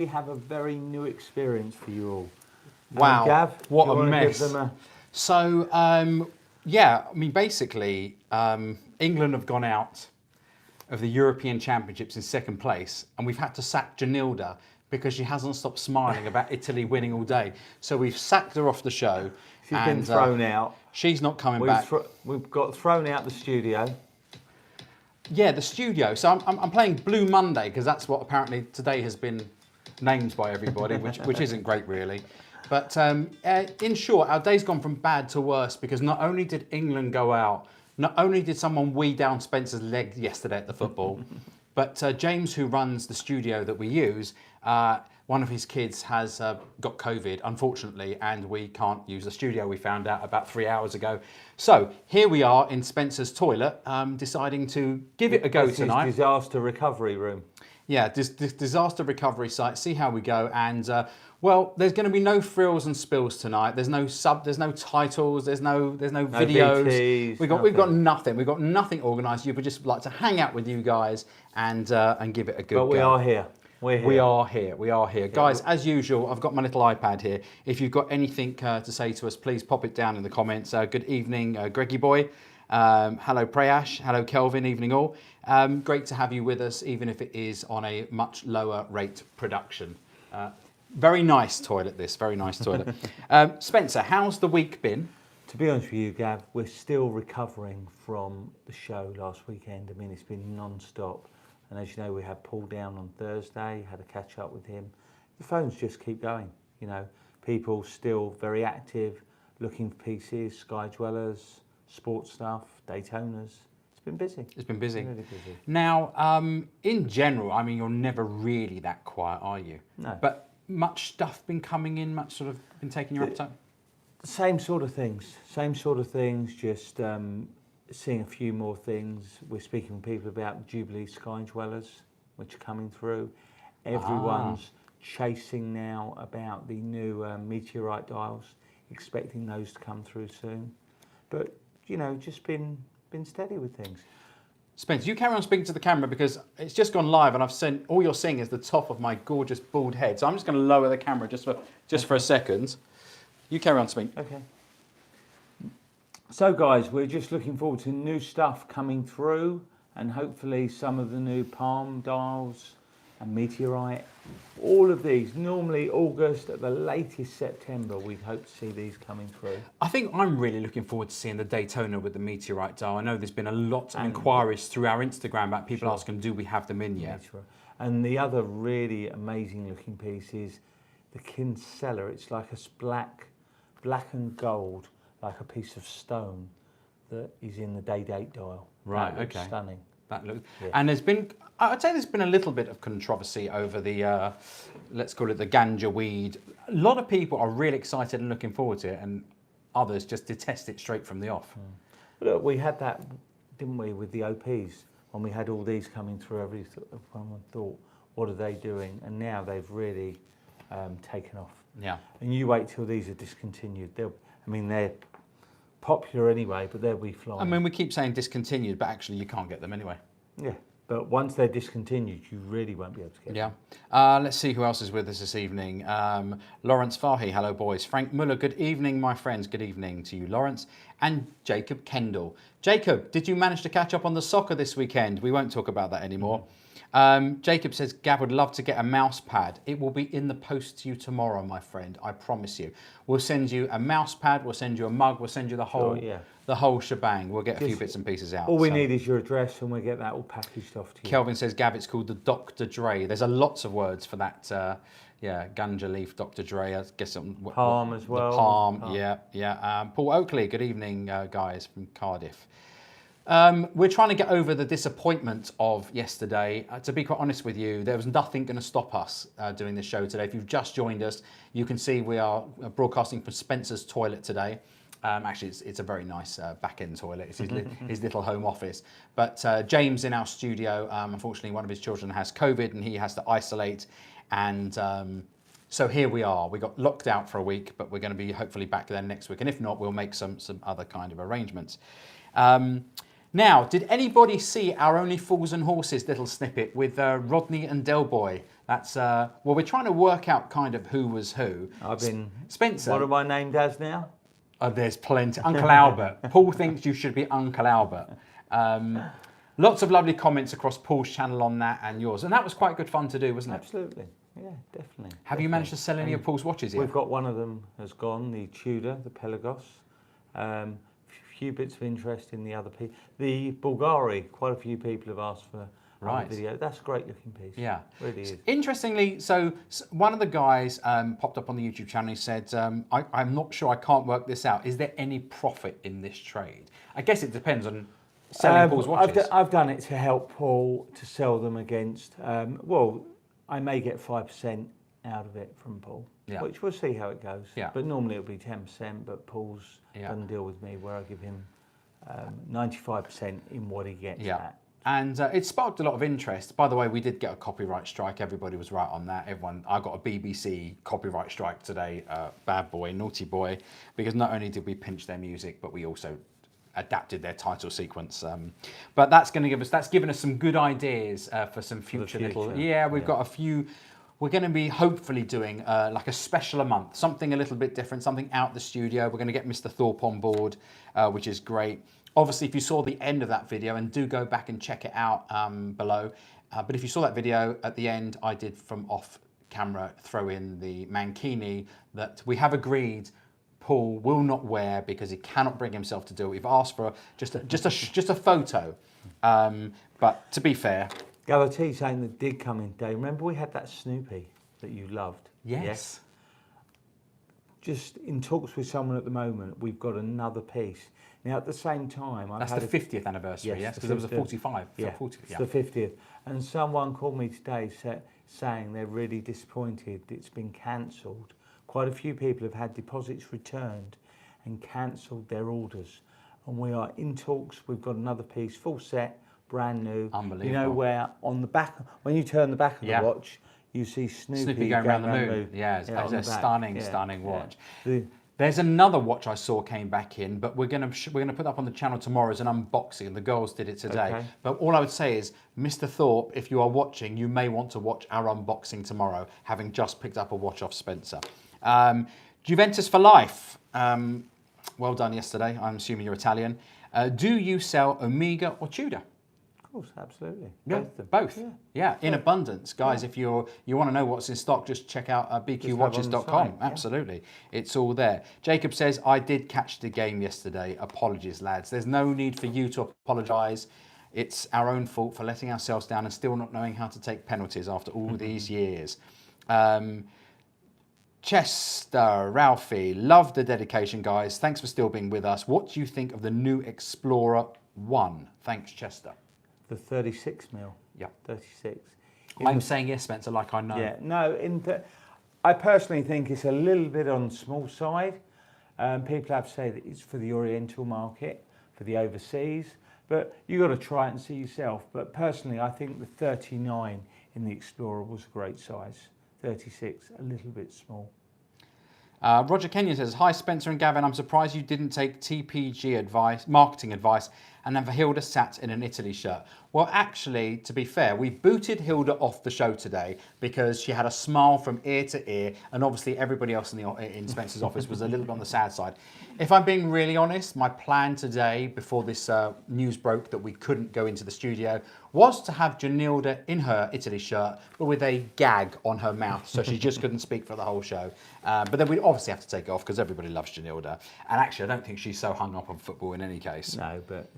We have a very new experience for you all. Wow, Gav, what do you a wanna mess. give them So, yeah, I mean, basically, England have gone out of the European Championships in second place, and we've had to sack Jonilda because she hasn't stopped smiling about Italy winning all day. So we've sacked her off the show. She's been thrown out. She's not coming back. We've got thrown out the studio. Yeah, the studio. So I'm playing Blue Monday because that's what apparently today has been named by everybody, which isn't great really. But in short, our day's gone from bad to worse because not only did England go out, not only did someone wee down Spencer's leg yesterday at the football, but James, who runs the studio that we use, one of his kids has got COVID, unfortunately, and we can't use the studio, we found out about 3 hours ago. So here we are in Spencer's toilet, deciding to give it a go tonight. This is disaster recovery room. Yeah, this disaster recovery site, see how we go. And well, there's going to be no frills and spills tonight. There's no titles, there's no videos. VTs, We've got nothing. We've got nothing organised. You would just like to hang out with you guys and give it a good go. But we are here. We're here. We are here. Guys, as usual, I've got my little iPad here. If you've got anything to say to us, please pop it down in the comments. Good evening, Greggy boy. Hello, Prayash. Hello, Kelvin. Evening all. Great to have you with us, even if it is on a much lower rate production. Very nice toilet, this. Very nice toilet. Spencer, how's the week been? To be honest with you, Gav, we're still recovering from the show last weekend. I mean, it's been non-stop. And as you know, we had Paul down on Thursday, had a catch up with him. The phones just keep going, you know. People still very active, looking for pieces, Sky Dwellers, sports stuff, Daytonas. It's been busy. It's been busy. Really busy. Now, in general, I mean, you're never really that quiet, are you? No. But much stuff been coming in, much sort of been taking your appetite? Same sort of things, just seeing a few more things. We're speaking with people about Jubilee Sky Dwellers, which are coming through. Everyone's chasing now about the new meteorite dials, expecting those to come through soon. But, you know, just been steady with things. Spence, you carry on speaking to the camera because it's just gone live and I've sent, all you're seeing is the top of my gorgeous bald head. So I'm just going to lower the camera just for a second. You carry on speaking. Okay. So guys, we're just looking forward to new stuff coming through and hopefully some of the new palm dials and meteorite. All of these, normally August, at the latest September, we'd hope to see these coming through. I think I'm really looking forward to seeing the Daytona with the meteorite dial. I know there's been a lot of inquiries through our Instagram about people asking, do we have them in yet? And the other really amazing looking piece is the Kinsella. It's like a black and gold, like a piece of stone that is in the day-date dial. Right, that looks stunning. That looks, and I'd say there's been a little bit of controversy over the, let's call it the ganja weed. A lot of people are really excited and looking forward to it, and others just detest it straight from the off. Look, we had that, didn't we, with the OPs, when we had all these coming through, everyone thought, what are they doing? And now they've really taken off. Yeah. And you wait till these are discontinued. They're popular anyway, but they'll be flying. I mean, we keep saying discontinued, but actually you can't get them anyway. Yeah, but once they're discontinued, you really won't be able to get them. Yeah. Let's see who else is with us this evening. Lawrence Fahy, hello boys. Frank Muller, good evening, my friends. Good evening to you, Lawrence. And Jacob Kendall. Jacob, did you manage to catch up on the soccer this weekend? We won't talk about that anymore. Jacob says, Gav would love to get a mouse pad. It will be in the post to you tomorrow, my friend. I promise you. We'll send you a mouse pad. We'll send you a mug. We'll send you the whole shebang. We'll get a few bits and pieces out. All we need is your address and we'll get that all packaged off to you. Kelvin says, Gav, it's called the Dr. Dre. There's lots of words for that. Ganja leaf, Dr. Dre. I guess palm as well. The palm. Yeah. Paul Oakley, good evening, guys from Cardiff. We're trying to get over the disappointment of yesterday. To be quite honest with you, there was nothing going to stop us doing this show today. If you've just joined us, you can see we are broadcasting from Spencer's toilet today. Actually, it's a very nice back-end toilet. It's his little home office. But James in our studio, unfortunately, one of his children has COVID and he has to isolate. And so here we are. We got locked out for a week, but we're going to be hopefully back there next week. And if not, we'll make some other kind of arrangements. Now, did anybody see our Only Fools and Horses little snippet with Rodney and Del Boy? That's well, we're trying to work out kind of who was who. Spencer. What am I named as now? Oh, there's plenty. Uncle Albert. Paul thinks you should be Uncle Albert. Lots of lovely comments across Paul's channel on that and yours, and that was quite good fun to do, wasn't it? Absolutely. Yeah, definitely. Have you managed to sell any of Paul's watches yet? We've got one of them has gone, the Tudor, the Pelagos. Few bits of interest in the other piece. The Bulgari, quite a few people have asked for a video. That's a great looking piece. Yeah. Really is. Interestingly, so one of the guys popped up on the YouTube channel. He said, I'm not sure, I can't work this out. Is there any profit in this trade? I guess it depends on selling Paul's watches. I've done it to help Paul to sell them against, well, I may get 5% out of it from Paul, which we'll see how it goes. Yeah. But normally it'll be 10%, but Paul's done a deal with me where I give him 95% in what he gets at. And it sparked a lot of interest. By the way, we did get a copyright strike. Everybody was right on that. I got a BBC copyright strike today. Bad boy, naughty boy, because not only did we pinch their music, but we also adapted their title sequence. But that's given us some good ideas for some future little. Yeah, we've got a few. We're going to be hopefully doing like a special a month, something a little bit different, something out the studio. We're going to get Mr. Thorpe on board, which is great. Obviously, if you saw the end of that video, and do go back and check it out below. But if you saw that video, at the end, I did from off camera throw in the mankini that we have agreed Paul will not wear because he cannot bring himself to do it. We've asked for just a photo. But to be fair, Galatee saying that did come in, Dave. Remember we had that Snoopy that you loved? Yes. Just in talks with someone at the moment, we've got another piece. Now at the same time, that's the 50th anniversary, yes? Because there was a 45. Yeah, it's the 50th. And someone called me today saying they're really disappointed it's been cancelled. Quite a few people have had deposits returned and cancelled their orders. And we are in talks. We've got another piece, full set, brand new. Unbelievable. You know where on the back, when you turn the back of the watch, you see Snoopy going around the moon. Yeah, it's a stunning watch. There's another watch I saw came back in, but we're gonna put up on the channel tomorrow as an unboxing. The girls did it today. Okay. But all I would say is, Mr. Thorpe, if you are watching, you may want to watch our unboxing tomorrow, having just picked up a watch off Spencer. Juventus for life. Well done yesterday. I'm assuming you're Italian. Do you sell Omega or Tudor? Of course, absolutely. Yeah, both. Yeah, in abundance, guys. If you want to know what's in stock, just check out bqwatches.com. Absolutely, it's all there. Jacob says, I did catch the game yesterday. Apologies, lads. There's no need for you to apologise. It's our own fault for letting ourselves down and still not knowing how to take penalties after all these years. Chester, Ralphie, love the dedication, guys. Thanks for still being with us. What do you think of the new Explorer 1? Thanks, Chester. The 36 mil. Yeah. 36. I'm saying yes, Spencer, like I know. Yeah, no, I personally think it's a little bit on the small side. People have said that it's for the Oriental market, for the overseas, but you've got to try it and see yourself. But personally, I think the 39 in the Explorer was a great size. 36, a little bit small. Roger Kenyon says, hi Spencer and Gavin, I'm surprised you didn't take TPG advice, marketing advice, and have Hilda sat in an Italy shirt. Well, actually, to be fair, we booted Hilda off the show today because she had a smile from ear to ear, and obviously everybody else in Spencer's office was a little bit on the sad side. If I'm being really honest, my plan today, before this news broke that we couldn't go into the studio, was to have Jonilda in her Italy shirt, but with a gag on her mouth, so she just couldn't speak for the whole show. But then we'd obviously have to take it off because everybody loves Jonilda. And actually, I don't think she's so hung up on football in any case. No, but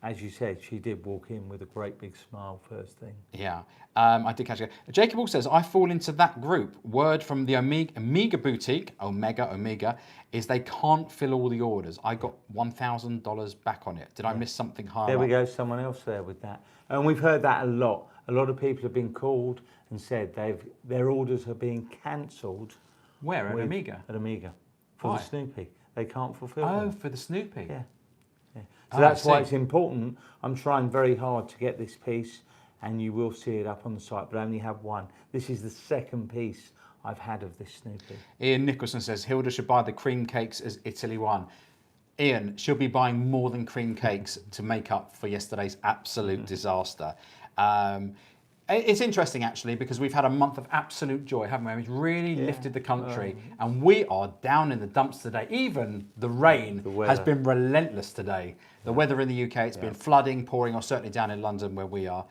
as you said, she did walk in with a great big smile first thing. Yeah, I did catch it. Jacob also says, I fall into that group. Word from the Omega boutique, Omega, is they can't fill all the orders. I got $1,000 back on it. Did I miss something higher? There we go, someone else there with that. And we've heard that a lot. A lot of people have been called and said their orders are being cancelled. Where, at Omega? At Omega, for the Snoopy. They can't fulfil them. Oh, for the Snoopy? Yeah. So that's why it's important. I'm trying very hard to get this piece, and you will see it up on the site, but I only have one. This is the second piece I've had of this Snoopy. Ian Nicholson says, Hilda should buy the cream cakes as Italy won. Ian, she'll be buying more than cream cakes to make up for yesterday's absolute disaster. It's interesting actually because we've had a month of absolute joy, haven't we? We've really lifted the country, and we are down in the dumps today. Even the rain has been relentless today. The weather in the UK, it's been flooding, pouring, or certainly down in London where we are.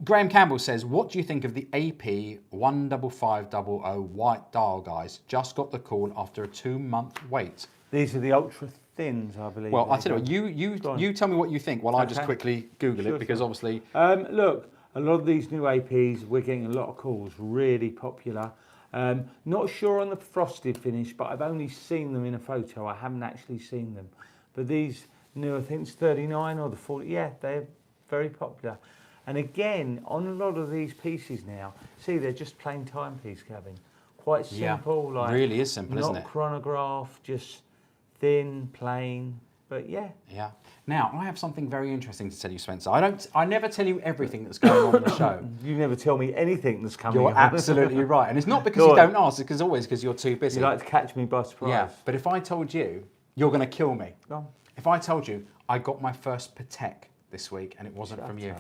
Graham Campbell says, what do you think of the AP 15500 white dial, guys? Just got the call after a 2-month wait. These are the ultra thins, I believe. Well, I'll tell you what, you tell me what you think while I just quickly Google it, because obviously... Look, a lot of these new APs, we're getting a lot of calls, really popular. Not sure on the frosted finish, but I've only seen them in a photo. I haven't actually seen them. But these new, I think it's 39 or the 40, yeah, they're very popular. And again, on a lot of these pieces now, see, they're just plain timepiece, Gavin. Quite simple, like really is simple, isn't it? Not chronograph, just thin, plain, but yeah. Yeah. Now, I have something very interesting to tell you, Spencer. I never tell you everything that's going on in the show. You never tell me anything that's coming You're on. absolutely right. And it's not because you don't ask, it's always because you're too busy. You like to catch me by surprise. Yeah, but if I told you, you're going to kill me. Go on. If I told you I got my first Patek this week and it wasn't from you.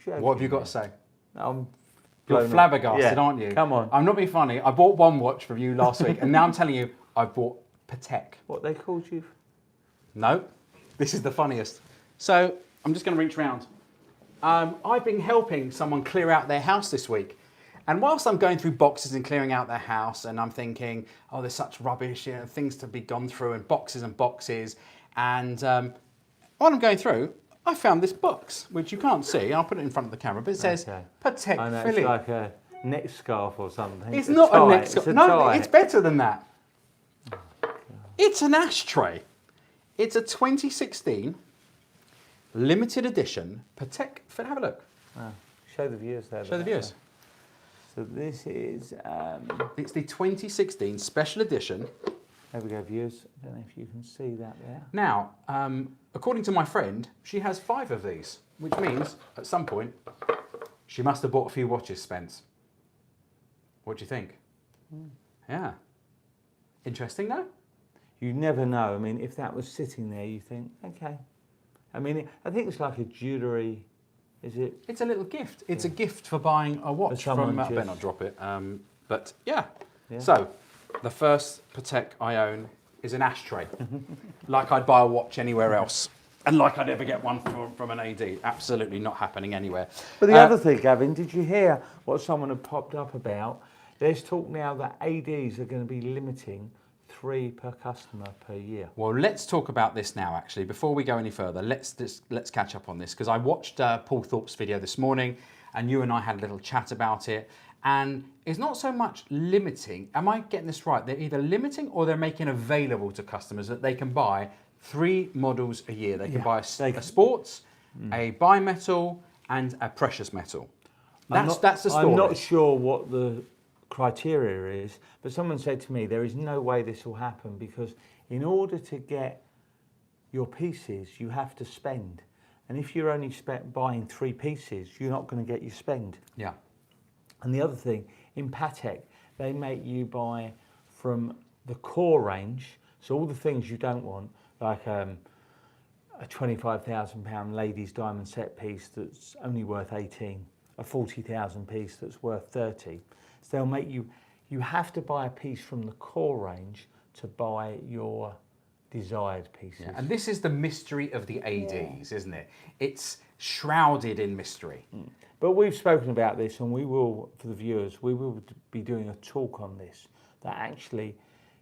What have you got to say? You're flabbergasted, aren't you? Come on. I'm not being funny. I bought one watch from you last week, and now I'm telling you, I bought Patek. What they called you? No, this is the funniest. So I'm just going to reach round. I've been helping someone clear out their house this week. And whilst I'm going through boxes and clearing out their house, and I'm thinking, oh, there's such rubbish, you know, things to be gone through, and boxes, and while I'm going through, I found this box, which you can't see. I'll put it in front of the camera, but it says Patek I know, Philippe. it's like a neck scarf or something. It's not a neck scarf. No, tie. it's better than that. It's an ashtray. It's a 2016 limited edition Patek Philippe. Have a look. Show the viewers there. Show the viewers. So this is... It's the 2016 special edition. There we go, viewers. I don't know if you can see that there. Now, according to my friend, she has 5 of these, which means at some point she must have bought a few watches, Spence. What do you think? Yeah. Interesting, though? You never know. I mean, if that was sitting there, you think, okay. I mean, I think it's like a jewellery, is it? It's a little gift. It's a gift for buying a watch from... I better not drop it. But yeah. So, the first Patek I own is an ashtray. Like I'd buy a watch anywhere else. And like I'd ever get one from an AD. Absolutely not happening anywhere. But the other thing, Gavin, did you hear what someone had popped up about? There's talk now that ADs are going to be limiting 3 per customer per year. Well, let's talk about this now, actually. Before we go any further, let's catch up on this. Because I watched Paul Thorpe's video this morning, and you and I had a little chat about it. And it's not so much limiting. Am I getting this right? They're either limiting or they're making available to customers that they can buy 3 models a year. They can buy a sports, a bimetal, and a precious metal. That's the story. I'm not sure what the criteria is, but someone said to me, there is no way this will happen because in order to get your pieces, you have to spend. And if you're only buying 3 pieces, you're not going to get your spend. Yeah. And the other thing, in Patek, they make you buy from the core range, so all the things you don't want, like a £25,000 ladies diamond set piece that's only worth 18, a 40,000 piece that's worth 30. So they'll make you have to buy a piece from the core range to buy your desired pieces. Yeah. And this is the mystery of the ADs, isn't it? It's shrouded in mystery. But we've spoken about this, and we will, for the viewers, we will be doing a talk on this, that actually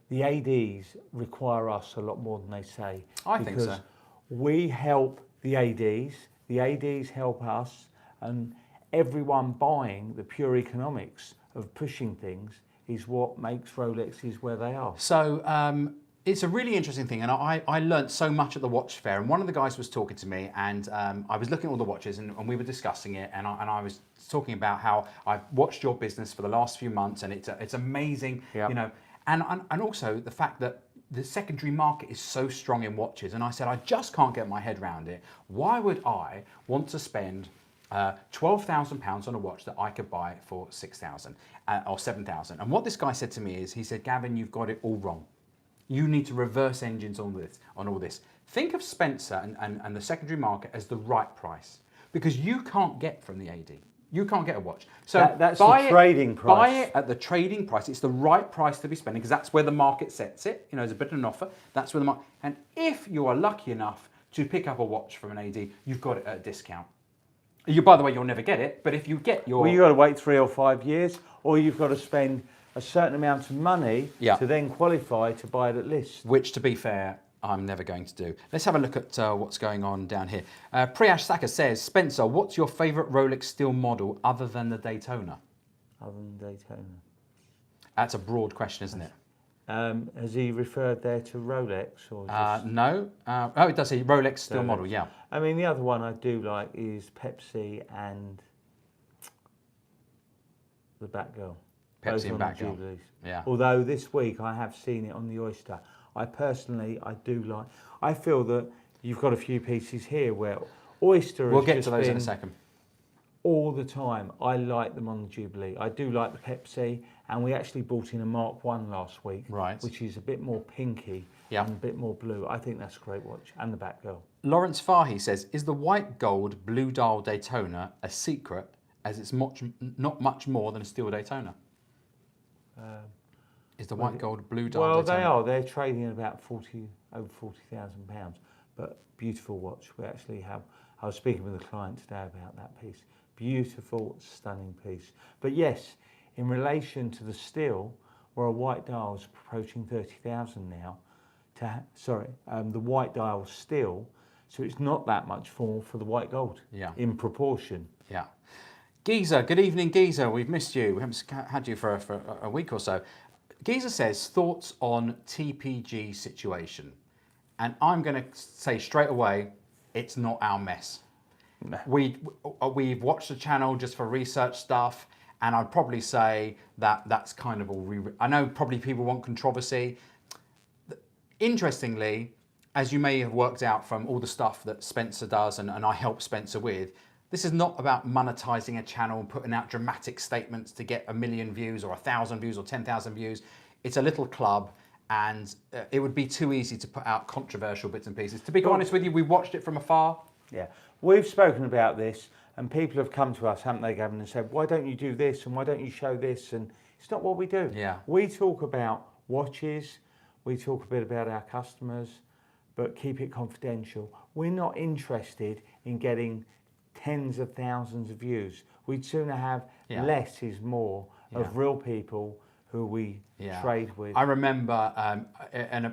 the ADs require us a lot more than they say. I think so. Because we help the ADs help us, and everyone buying the pure economics of pushing things is what makes Rolexes where they are. So it's a really interesting thing, and I learnt so much at the watch fair, and one of the guys was talking to me, and I was looking at all the watches, and we were discussing it, and I was talking about how I've watched your business for the last few months, and it's amazing, you know, and also the fact that the secondary market is so strong in watches, and I said, I just can't get my head around it. Why would I want to spend £12,000 on a watch that I could buy for 6,000 or 7,000? And what this guy said to me is, he said, Gavin, you've got it all wrong. You need to reverse engines on all this. Think of Spencer and the secondary market as the right price, because you can't get from the AD. You can't get a watch. So that's the trading price. Buy it at the trading price. It's the right price to be spending, because that's where the market sets it. You know, there's a bit of an offer. That's where the market. And if you are lucky enough to pick up a watch from an AD, you've got it at a discount. By the way, you'll never get it. But if you get your, well, you've got to wait 3 or 5 years, or you've got to spend a certain amount of money to then qualify to buy it at list. Which, to be fair, I'm never going to do. Let's have a look at what's going on down here. Priyash Saka says, Spencer, what's your favourite Rolex steel model other than the Daytona? Other than Daytona. That's a broad question, isn't it? Has he referred there to Rolex? Or just... No. Oh, it does say Rolex steel model, yeah. I mean, the other one I do like is Pepsi and the Batgirl. Pepsi and Batgirl. Jubilees. Yeah. Although this week I have seen it on the Oyster. I do like. I feel that you've got a few pieces here where Oyster. We'll get to those in a second. All the time, I like them on the Jubilee. I do like the Pepsi, and we actually bought in a Mark 1 last week, right, which is a bit more pinky and a bit more blue. I think that's a great watch, and the Batgirl. Lawrence Fahy says, is the white gold blue dial Daytona a secret, as it's not much more than a steel Daytona? Is the white gold blue dial Well, Daytona? they are. They're trading at about over £40,000. But beautiful watch. We actually have. I was speaking with a client today about that piece. Beautiful, stunning piece. But yes, in relation to the steel, where a white dial is approaching 30,000 now, the white dial steel, so it's not that much for the white gold in proportion. Yeah. Geezer, good evening, Geezer. We've missed you. We haven't had you for a week or so. Geezer says, thoughts on TPG situation. And I'm going to say straight away, it's not our mess. No. We've watched the channel just for research stuff, and I'd probably say that's kind of all. I know probably people want controversy. Interestingly, as you may have worked out from all the stuff that Spencer does and I help Spencer with, this is not about monetizing a channel and putting out dramatic statements to get 1 million views or 1,000 views or 10,000 views. It's a little club, and it would be too easy to put out controversial bits and pieces. To be honest with you, we watched it from afar. Yeah, we've spoken about this, and people have come to us, haven't they, Gavin, and said, why don't you do this, and why don't you show this? And it's not what we do. Yeah. We talk about watches, we talk a bit about our customers, but keep it confidential. We're not interested in getting tens of thousands of views. We'd sooner have less is more of real people who we trade with. I remember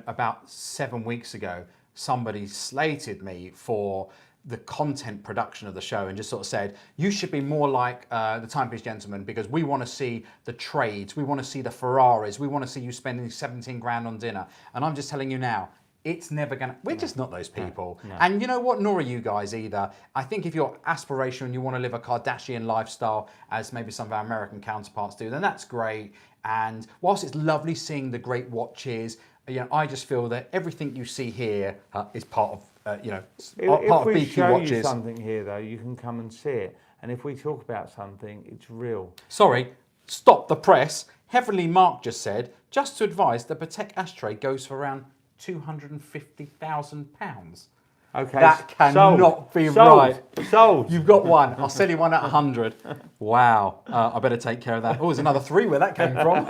about 7 weeks ago, somebody slated me for the content production of the show and just sort of said, you should be more like the Timepiece Gentleman, because we want to see the trades, we want to see the Ferraris, we want to see you spending 17 grand on dinner. And I'm just telling you now, it's never going to, we're just not those people. No. And you know what, nor are you guys either. I think if you're aspirational and you want to live a Kardashian lifestyle, as maybe some of our American counterparts do, then that's great. And whilst it's lovely seeing the great watches, I just feel that everything you see here is part of, part of BQ watches. If we show you something here, though, you can come and see it. And if we talk about something, it's real. Sorry, stop the press. Heavenly Mark just said, just to advise, the Patek ashtray goes for around £250,000. Okay, that cannot be right. Sold. You've got one. I'll sell you one at 100. Wow. I better take care of that. Oh, there's another 3 where that came from.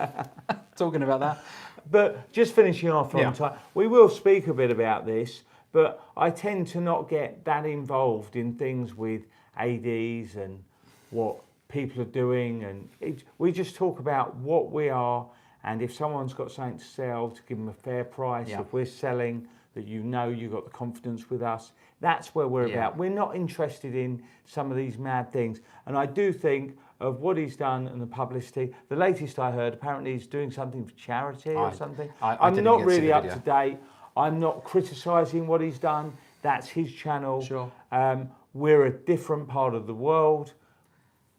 Talking about that. But just finishing off on time, we will speak a bit about this, but I tend to not get that involved in things with ADs and what people are doing. And we just talk about what we are, and if someone's got something to sell, to give them a fair price. If we're selling, that you've got the confidence with us. That's where we're about. We're not interested in some of these mad things. And I do think of what he's done and the publicity. The latest I heard, apparently he's doing something for charity or something. I'm not really up to date. I'm not criticising what he's done. That's his channel. Sure. We're a different part of the world.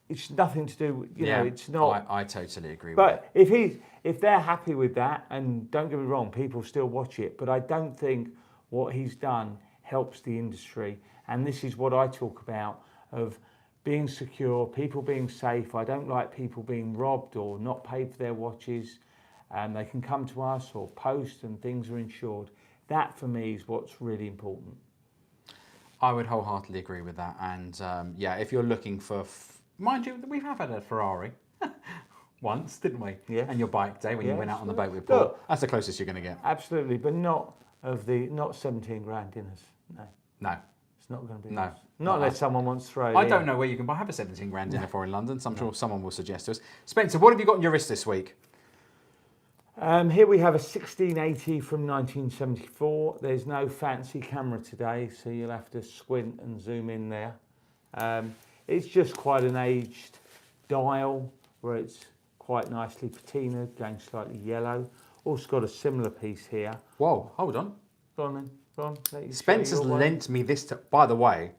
It's nothing to do, it's not. I totally agree with that. But if they're happy with that, and don't get me wrong, people still watch it, but I don't think what he's done helps the industry. And this is what I talk about, of being secure, people being safe. I don't like people being robbed or not paid for their watches. They can come to us or post and things are insured. That for me is what's really important. I would wholeheartedly agree with that. And yeah, if you're looking for, mind you, we have had a Ferrari once, didn't we? Yeah. And your bike day when you Yeah, went out on the sure. boat with Paul. Look, That's the closest you're going to get. Absolutely, but not 17 grand dinners. No, No. it's not going to be. No, Not not unless us. someone wants to throw it I in. don't know where you can have a 17 grand dinner for in London, so I'm sure someone will suggest to us. Spencer, what have you got on your wrist this week? Here we have a 1680 from 1974. There's no fancy camera today, so you'll have to squint and zoom in there. It's just quite an aged dial where it's quite nicely patina, going slightly yellow. Also got a similar piece here. Whoa, hold on. Go on then, go on. Let you show Spencer's your one. lent me this. By the way,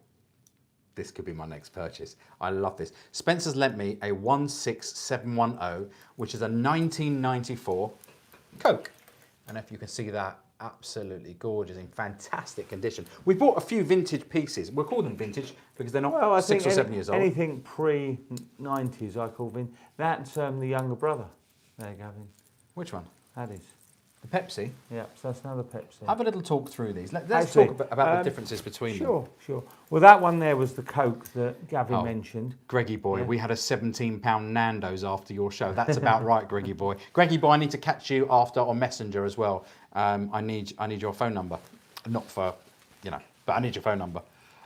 this could be my next purchase. I love this. Spencer's lent me a 16710, which is a 1994 Coke. And if you can see that, absolutely gorgeous, in fantastic condition. We bought a few vintage pieces. We'll call them vintage because they're not Well, I 6 think or 7 years old. anything pre-90s I call vin. That's the younger brother. There, Gavin. Which one? That is. The Pepsi. Yeah, so that's another Pepsi. Have a little talk through these. Let's Actually, talk about the differences between them. Sure. Well, that one there was the Coke that Gavin mentioned. Greggy boy, Yeah. we had a £17 Nando's after your show. That's about right, Greggy boy. Greggy boy, I need to catch you after on Messenger as well. I need your phone number. Not for, but I need your phone number.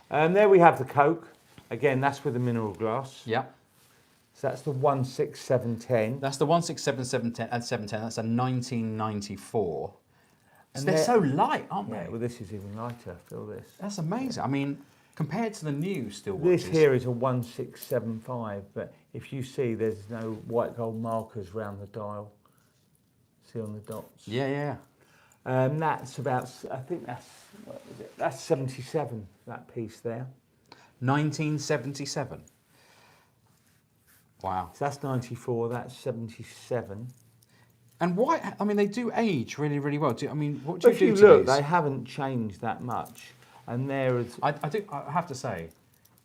There we have the Coke. Again, that's with the mineral glass. Yeah. So that's the 16710. That's the 167 and 710. That's a 1994. And they're they're- so light, aren't they? Yeah, well, this is even lighter. Feel this. That's amazing. I mean, compared to the new still watches. This here is a 1675, but if you see, there's no white gold markers around the dial. See on the dots. Yeah. That's about, I think that's, what is it? That's 77, that piece there. 1977. Wow. So that's 94, that's 77. And why? I mean, they do age really, really well. What do you If do you to look, these? they haven't changed that much. And there is, I have to say,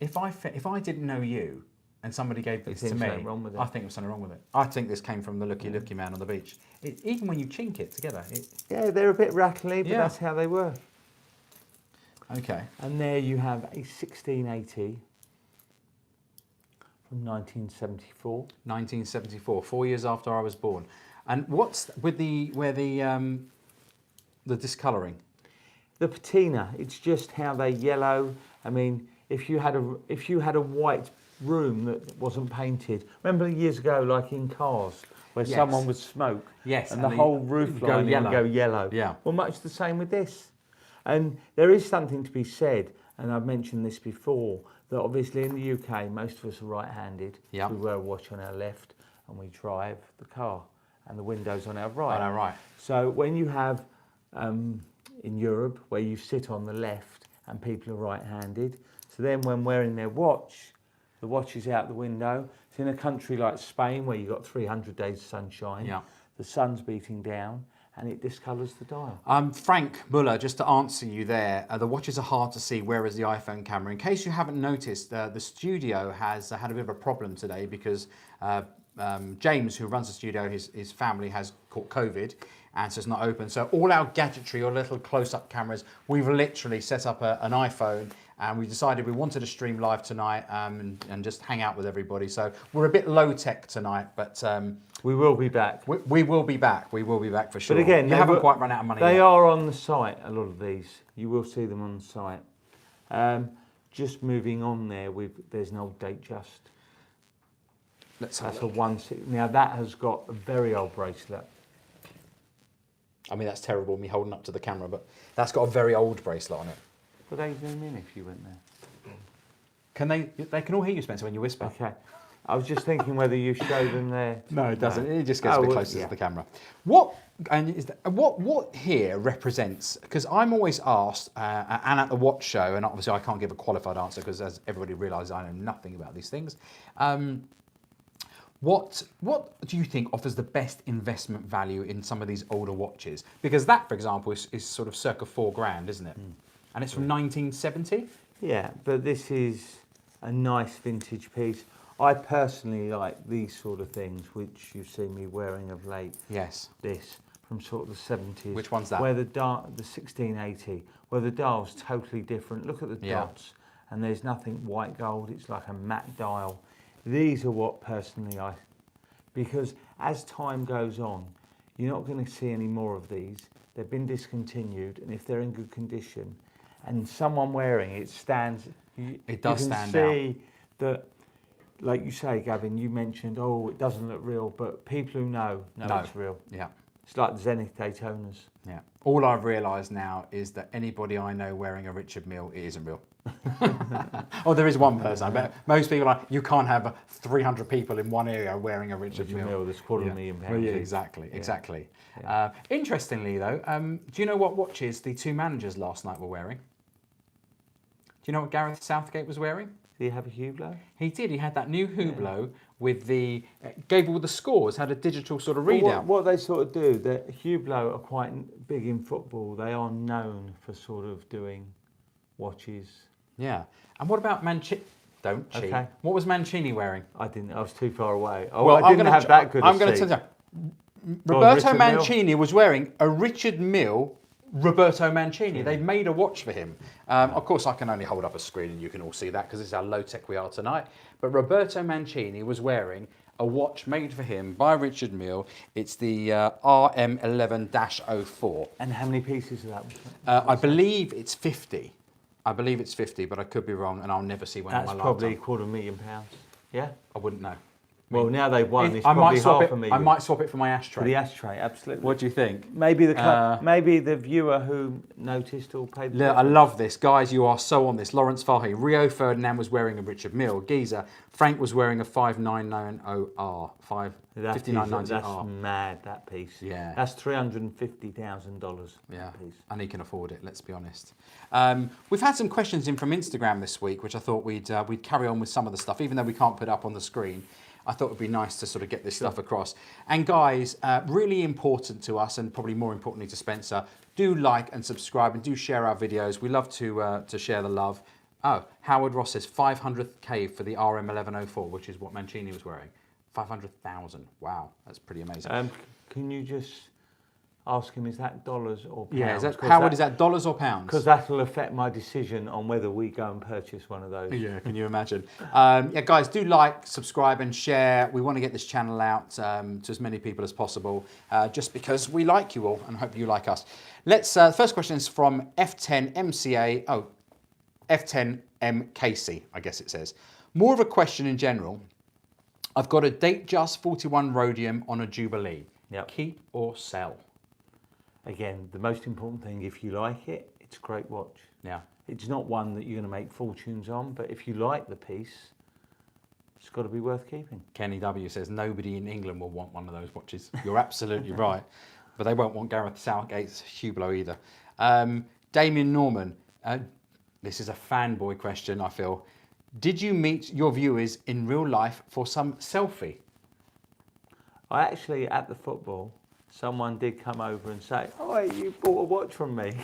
if I didn't know you and somebody gave this to think me, something wrong with it. I think there's something wrong with it. I think this came from the looky man on the beach. Even when you chink it together. yeah, they're a bit rattly, but Yeah. that's how they were. Okay. And there you have a 1680 from 1974. 1974, 4 years after I was born. And what's with the discolouring? The patina, it's just how they yellow. I mean, if you had a white room that wasn't painted, remember years ago, like in cars, where Yes. someone would smoke, Yes, and and the the- whole roof go line yellow. would go yellow. Yeah. Well, much the same with this. And there is something to be said, and I've mentioned this before, that obviously in the UK, most of us are right-handed. Yeah. We wear a watch on our left, and we drive the car, and the window's on our right. I know, right. So when you have in Europe where you sit on the left and people are right-handed, so then when wearing their watch, the watch is out the window. So in a country like Spain where you've got 300 days of sunshine, Yeah. the sun's beating down and it discolours the dial. Frank Muller, just to answer you there, the watches are hard to see, whereas the iPhone camera. In case you haven't noticed, the studio has had a bit of a problem today because James, who runs the studio, his family has caught COVID, and so it's not open. So all our gadgetry or little close-up cameras, we've literally set up an iPhone, and we decided we wanted to stream live tonight and just hang out with everybody. So we're a bit low-tech tonight, but We will be back. we will be back. We will be back for sure. But again, you they haven't were- quite run out of money They yet. are on the site, a lot of these. You will see them on the site. Just moving on there, there's an old date just. Let's have That's a a look. 1/6. Now that has got a very old bracelet. I mean, that's terrible, me holding up to the camera, but that's got a very old bracelet on it. Would they zoom in if you went there? Can they can all hear you, Spencer, when you whisper. Okay. I was just thinking whether you show them there. No, it doesn't. It just gets a Oh, bit well, closer yeah. to the camera. What here represents? Because I'm always asked, and at the watch show, and obviously I can't give a qualified answer because, as everybody realises, I know nothing about these things. What do you think offers the best investment value in some of these older watches? Because that, for example, is sort of circa £4,000, isn't it? And it's from 1970. Yeah, but this is a nice vintage piece. I personally like these sort of things, which you've seen me wearing of late. Yes. This. from sort of the 70s. Which one's that? Where the 1680, where the dial's totally different. Look at the dots, and there's nothing white gold. It's like a matte dial. These are what personally because as time goes on, you're not going to see any more of these. They've been discontinued, and if they're in good condition, and someone wearing it stands, it does stand out. You can see that, like you say, Gavin, you mentioned, oh, it doesn't look real, but people who know it's real. Yeah. It's like the Zenith Daytonas. Yeah. All I've realised now is that anybody I know wearing a Richard Mille, it isn't real. Oh, there is one person. I bet most people are, you can't have 300 people in one area wearing a Richard Mille. That's £250,000. Well, yeah, exactly. Yeah. Interestingly, though, do you know what watches the two managers last night were wearing? Do you know what Gareth Southgate was wearing? Did he have a Hublot? He did. He had that new Hublot with the, gave all the scores, had a digital sort of readout. What they sort of do, the Hublot are quite big in football. They are known for sort of doing watches. Yeah. And what about Mancini? Don't cheat. Okay. What was Mancini wearing? I didn't. I was too far away. Well, I didn't have that good. I'm going to tell you. Roberto Mancini was wearing a Richard Mille Roberto Mancini. They've made a watch for him. Of course, I can only hold up a screen and you can all see that because it's how low-tech we are tonight. But Roberto Mancini was wearing a watch made for him by Richard Mille. It's the RM11-04. And how many pieces of that? I believe it's 50. I believe it's 50, but I could be wrong, and I'll never see one in my lifetime. That's probably £250,000. Yeah? I wouldn't know. Well, now they've won. It's probably $500,000. I might swap it for my ashtray. For the ashtray, absolutely. What do you think? Maybe the viewer who noticed or paid the I love this. Guys, you are so on this. Lawrence Fahy. Rio Ferdinand was wearing a Richard Mille. Giza. Frank was wearing a 5990R. 5990R. That's mad, that piece. Yeah. That's $350,000 yeah. a piece. And he can afford it, let's be honest. We've had some questions in from Instagram this week, which I thought we'd carry on with some of the stuff, even though we can't put it up on the screen. I thought it would be nice to sort of get this stuff across. And guys, really important to us, and probably more importantly to Spencer, do like and subscribe and do share our videos. We love to share the love. Oh, Howard Ross says 500K for the RM1104, which is what Mancini was wearing. 500,000. Wow, that's pretty amazing. Can you just ask him, is that dollars or pounds? Yeah, Howard, is that dollars or pounds? Because that will affect my decision on whether we go and purchase one of those. Yeah, can you imagine? Yeah, guys, do like, subscribe and share. We want to get this channel out to as many people as possible, just because we like you all and hope you like us. Let's. First question is from F10MCA. Oh, F10MKC, I guess it says. More of a question in general. I've got a Datejust 41 Rhodium on a Jubilee. Yep. Keep or sell? Again, the most important thing, if you like it, it's a great watch. Yeah. It's not one that you're going to make fortunes on, but if you like the piece, it's got to be worth keeping. Kenny W says nobody in England will want one of those watches. You're absolutely right. But they won't want Gareth Southgate's Hublot either. Damien Norman, this is a fanboy question, I feel. Did you meet your viewers in real life for some selfie? I actually, at the football, someone did come over and say, oh, you bought a watch from me.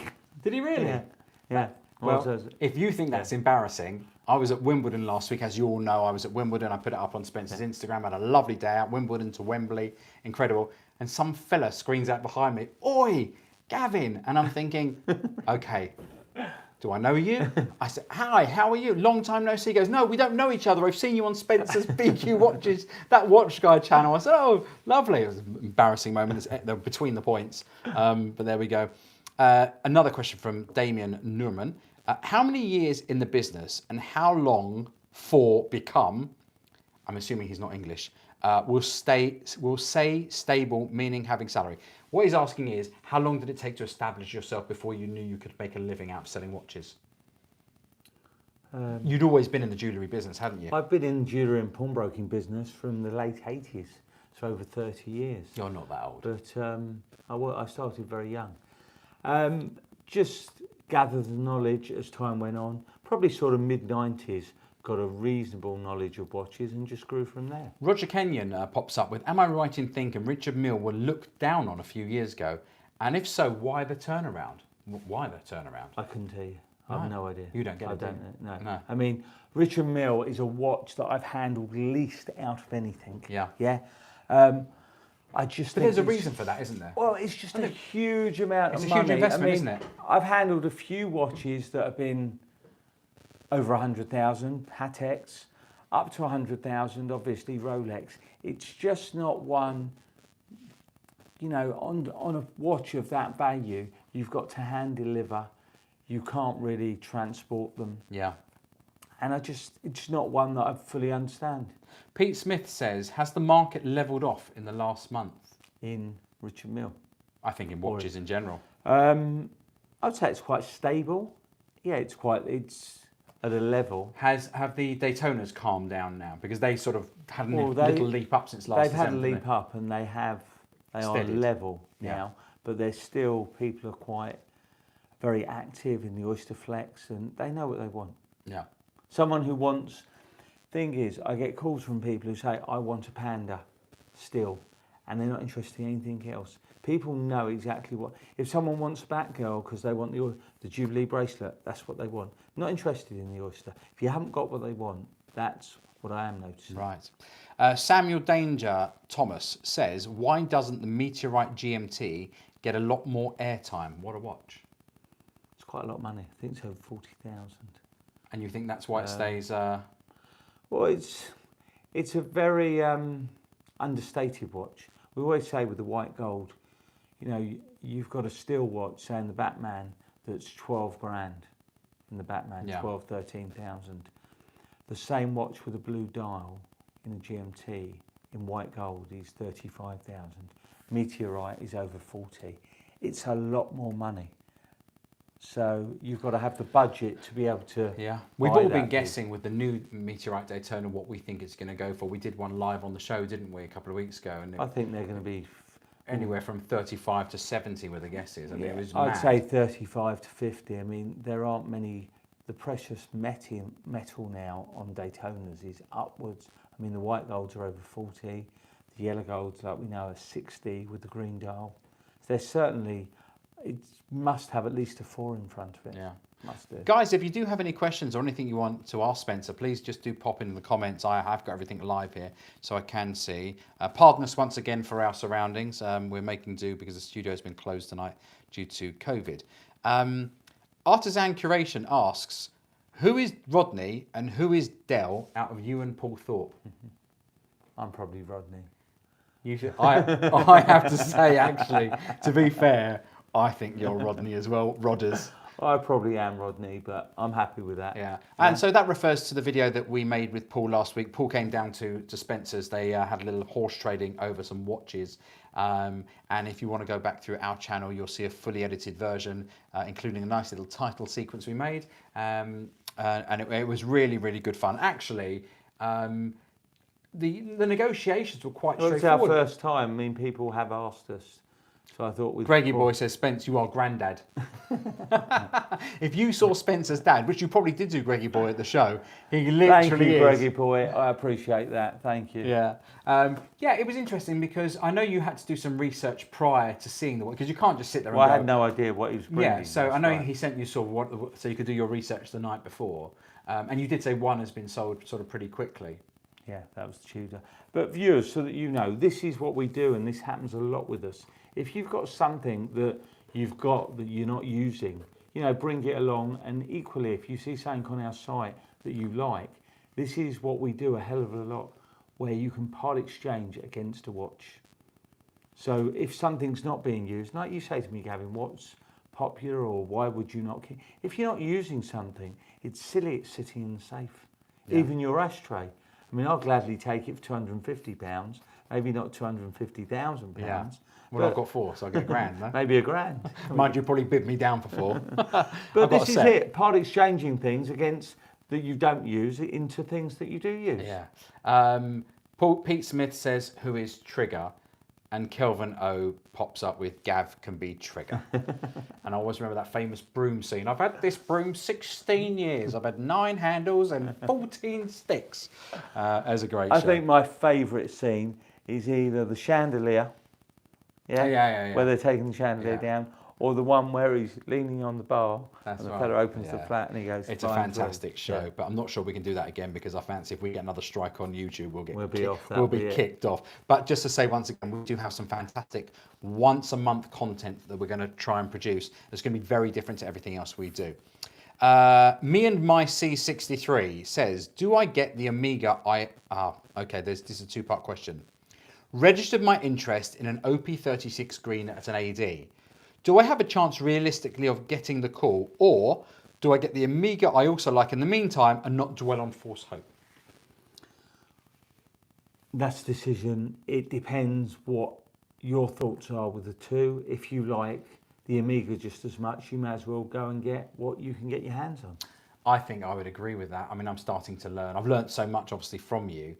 Did he really? Yeah. Well, if you think that's embarrassing, I was at Wimbledon last week. As you all know, I was at Wimbledon. I put it up on Spencer's Instagram. I had a lovely day out, Wimbledon to Wembley. Incredible. And some fella screams out behind me, oi, Gavin. And I'm thinking, okay, do I know you? I said, hi, how are you? Long time no see. He goes, no, we don't know each other. I've seen you on Spencer's BQ Watches, that Watch Guy channel. I said, oh, lovely. It was an embarrassing moment between the points. But there we go. Another question from Damien Nurman. How many years in the business and how long for become, I'm assuming he's not English, will say stable, meaning having salary? What he's asking is, how long did it take to establish yourself before you knew you could make a living out of selling watches? You'd always been in the jewellery business, hadn't you? I've been in the jewellery and pawnbroking business from the late 80s, so over 30 years. You're not that old. But I started very young. Just gathered the knowledge as time went on, probably sort of mid-90s, got a reasonable knowledge of watches and just grew from there. Roger Kenyon pops up with, am I right in thinking Richard Mille were looked down on a few years ago? And if so, why the turnaround? Why the turnaround? I couldn't tell you. I have no idea. You don't get it, I don't know. No. I mean, Richard Mille is a watch that I've handled least out of anything. Yeah. Yeah. I just But think there's a reason for that, isn't there? Well, it's just a huge amount of It's a money. huge investment, I mean, isn't it? I've handled a few watches that have been over 100,000, Pateks, up to 100,000, obviously Rolex. It's just not one, you know, on a watch of that value, you've got to hand deliver. You can't really transport them. Yeah. And it's not one that I fully understand. Pete Smith says, has the market levelled off in the last month? In Richard Mille. I think in watches in general. I'd say it's quite stable. Yeah, it's at a level. Have the Daytonas calmed down now? Because they sort of had a little leap up since last They've December. had a leap up and they are Steadied. level now, but there's still, people are quite very active in the Oyster Flex and they know what they want. Yeah. Someone who wants, thing is, I get calls from people who say, I want a Panda still, and they're not interested in anything else. People know exactly what, if someone wants a Batgirl because they want the Jubilee bracelet, that's what they want. Not interested in the Oyster. If you haven't got what they want, that's what I am noticing. Right. Samuel Danger Thomas says, why doesn't the Meteorite GMT get a lot more airtime? What a watch. It's quite a lot of money. I think it's over 40,000. And you think that's why it stays... Well, it's a very understated watch. We always say with the white gold, you know, you've got a steel watch, say in the Batman, that's 12 grand in the Batman, 12, 13,000. The same watch with a blue dial in a GMT in white gold is 35,000. Meteorite is over 40. It's a lot more money. So you've got to have the budget to be able to. Yeah, we've all been guessing with the new Meteorite Daytona what we think it's going to go for. We did one live on the show, didn't we, a couple of weeks ago? And I think they're going to be anywhere from 35 to 70 were the guesses. I mean, it was I'd mad. say 35 to 50. I mean, there aren't many. The precious metal now on Daytonas is upwards. I mean, the white golds are over 40. The yellow golds, like we know, are 60 with the green dial. So they're certainly. It must have at least a 4 in front of it. Yeah. Must do. Guys, if you do have any questions or anything you want to ask Spencer, please just do pop in the comments. I have got everything live here, so I can see. Pardon us once again for our surroundings. We're making do because the studio has been closed tonight due to COVID. Artisan Curation asks, who is Rodney and who is Dell out of you and Paul Thorpe? I'm probably Rodney. You should, I have to say, actually, to be fair, I think you're Rodney as well, Rodders. I probably am Rodney, but I'm happy with that. Yeah, and so that refers to the video that we made with Paul last week. Paul came down to Spencer's. They had a little horse trading over some watches. And if you want to go back through our channel, you'll see a fully edited version, including a nice little title sequence we made. And it was really, really good fun. Actually, the negotiations were quite straightforward. It's our first time. I mean, people have asked us. So I thought we'd... Greggy Boy says, Spence, you are granddad. If you saw Spencer's dad, which you probably did do, Greggy Boy, at the show, he literally Thank you, is. Greggy Boy. I appreciate that. Thank you. Yeah. Yeah, it was interesting because I know you had to do some research prior to seeing the watch, because you can't just sit there and Well, go... I had no idea what he was bringing. Yeah, so I know he sent you sort of what, so you could do your research the night before. And you did say one has been sold sort of pretty quickly. Yeah, that was Tudor. But viewers, so that you know, this is what we do, and this happens a lot with us. If you've got something that you've got that you're not using, you know, bring it along. And equally, if you see something on our site that you like, this is what we do a hell of a lot, where you can part exchange against a watch. So if something's not being used, like you say to me, Gavin, what's popular or why would you not keep? If you're not using something, it's silly it's sitting in the safe. Yeah. Even your ashtray. I mean, I'll gladly take it for £250, maybe not £250,000. Yeah. Well, I've got 4, so I'll get £1,000. No? Maybe £1,000. Mind you, probably bid me down for 4. But this is it, part exchanging things against that you don't use it into things that you do use. Yeah. Pete Smith says, who is Trigger? And Kelvin O pops up with Gav can be Trigger. And I always remember that famous broom scene. I've had this broom 16 years. I've had 9 handles and 14 sticks. As a great show. I think my favourite scene is either the chandelier, where they're taking the chandelier down, or the one where he's leaning on the bar That's and the right. fella opens Yeah. the flat and he goes. It's a flying through. fantastic show, Yeah. but I'm not sure we can do that again because I fancy if we get another strike on YouTube, We'll be off, we'll that'll be be it. kicked off. But just to say once again, we do have some fantastic once a month content that we're going to try and produce. It's going to be very different to everything else we do. Me and my C63 says, do I get the Amiga? Okay, this is a two-part question. Registered my interest in an OP36 green at an AD. Do I have a chance realistically of getting the call, or do I get the Amiga I also like in the meantime and not dwell on false hope? That's a decision. It depends what your thoughts are with the two. If you like the Amiga just as much, you may as well go and get what you can get your hands on. I think I would agree with that. I mean, I'm starting to learn. I've learned so much, obviously, from you.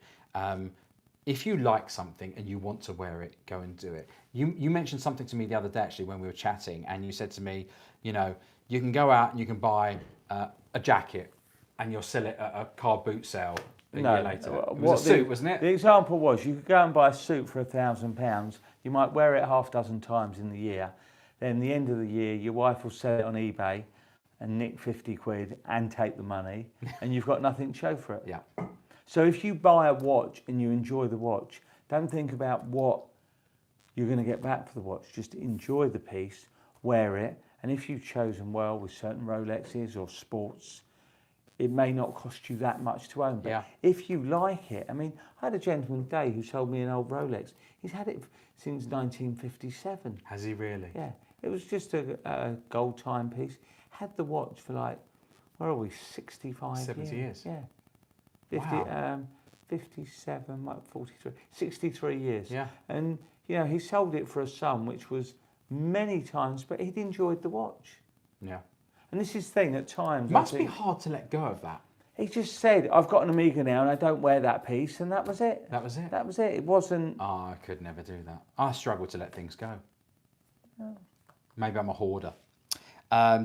If you like something and you want to wear it, go and do it. You mentioned something to me the other day, actually, when we were chatting, and you said to me, you know, you can go out and you can buy a jacket and you'll sell it at a car boot sale a year later. It was a suit, wasn't it? The example was you could go and buy a suit for £1,000. You might wear it half dozen times in the year. Then the end of the year, your wife will sell it on eBay and nick 50 quid and take the money, and you've got nothing to show for it. Yeah. So if you buy a watch and you enjoy the watch, don't think about what you're going to get back for the watch. Just enjoy the piece, wear it, and if you've chosen well with certain Rolexes or sports, it may not cost you that much to own. But Yeah. if you like it, I mean, I had a gentleman today who sold me an old Rolex. He's had it since 1957. Has he really? Yeah, it was just a gold timepiece. Had the watch for like, where are we, 65 70 years. Yeah. 50, Wow. 57, like 43, 63 years. Yeah. And, you know, he sold it for a sum, which was many times, but he'd enjoyed the watch. Yeah. And this is the thing, at times... Must be hard to let go of that. He just said, I've got an Amiga now and I don't wear that piece, and that was it. That was it? That was it. It wasn't... Oh, I could never do that. I struggle to let things go. Oh. Maybe I'm a hoarder.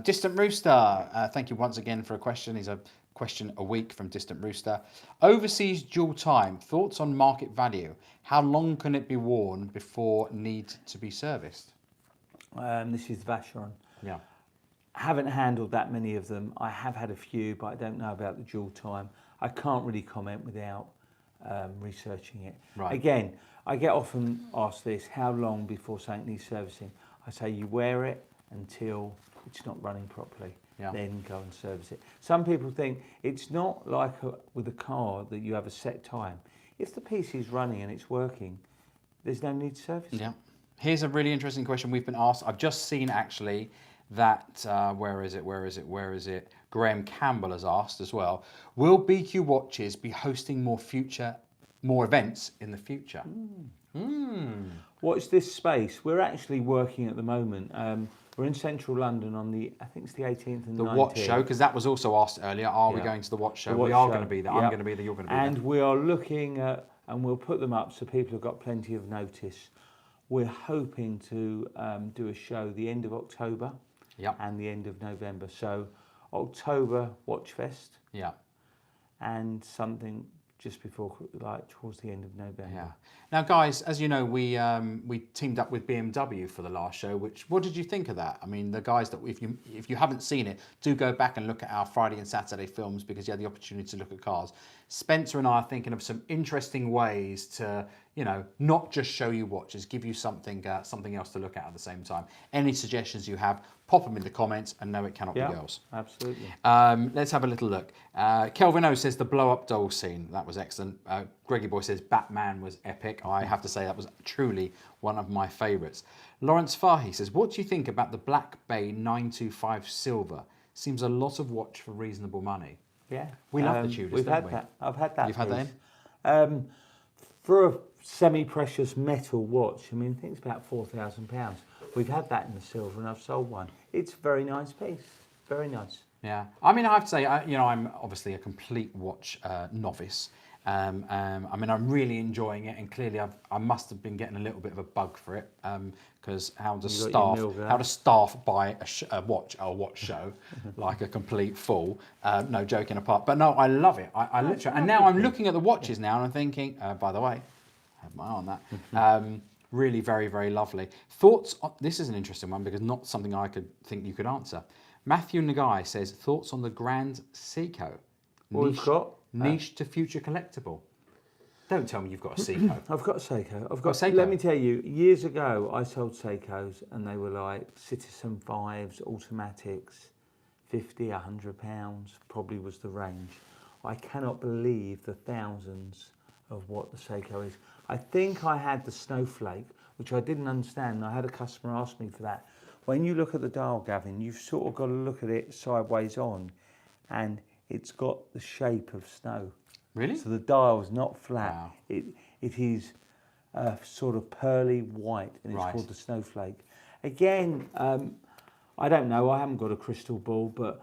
Distant Rooster, thank you once again for a question. He's a question a week from Distant Rooster. Overseas dual time, thoughts on market value? How long can it be worn before need to be serviced? This is Vacheron. Yeah. I haven't handled that many of them. I have had a few, but I don't know about the dual time. I can't really comment without researching it. Right. Again, I get often asked this, how long before something needs servicing? I say you wear it until it's not running properly. Yeah. Then go and service it. Some people think it's not like with a car that you have a set time. If the piece is running and it's working, there's no need to service it. Yeah. Here's a really interesting question we've been asked. I've just seen actually that, where is it? Graham Campbell has asked as well. Will BQ Watches be hosting more events in the future? Watch this space. We're actually working at the moment. We're in central London on I think it's the 18th and 19th. The watch show, because that was also asked earlier. Are we going to the watch show? We are going to be there. I'm going to be there. You're going to be there. And we are looking at, and we'll put them up so people have got plenty of notice. We're hoping to do a show the end of October and the end of November. So October Watch Fest and something just before, like towards the end of November. Yeah. Now, guys, as you know, we teamed up with BMW for the last show. What did you think of that? I mean, the guys that if you haven't seen it, do go back and look at our Friday and Saturday films because you had the opportunity to look at cars. Spencer and I are thinking of some interesting ways to, you know, not just show you watches, give you something else to look at the same time. Any suggestions you have, pop them in the comments, and no, it cannot be girls. Absolutely. Let's have a little look. Kelvin O says the blow-up doll scene. That was excellent. Greggy Boy says Batman was epic. I have to say that was truly one of my favourites. Lawrence Fahy says, what do you think about the Black Bay 925 Silver? Seems a lot of watch for reasonable money. Yeah. We love the Tudors, don't we? That. I've had that. You've had that in? For a semi-precious metal watch, I mean, I think it's about £4,000. We've had that in the silver and I've sold one. It's a very nice piece. Very nice. Yeah. I mean, I have to say, you know, I'm obviously a complete watch novice. I mean, I'm really enjoying it, and clearly I must have been getting a little bit of a bug for it, because how does staff buy a watch show like a complete fool? No, joking apart, but no, I love it. I literally, and now I'm looking at the watches now and I'm thinking, by the way, I have my eye on that. Really very, very lovely. Thoughts on, this is an interesting one because not something I could think you could answer. Matthew Nagai says, thoughts on the Grand Seiko. Well, we've got niche to future collectible. Don't tell me you've got a Seiko. I've got a Seiko. I've got a Seiko? Let me tell you, years ago I sold Seikos and they were like Citizen 5s, automatics, 50, £100, probably was the range. I cannot believe the thousands of what the Seiko is. I think I had the Snowflake, which I didn't understand. I had a customer ask me for that. When you look at the dial, Gavin, you've sort of got to look at it sideways on, and it's got the shape of snow. Really? So the dial's not flat. Wow. It is sort of pearly white, and it's Right. called the Snowflake. Again, I don't know. I haven't got a crystal ball, but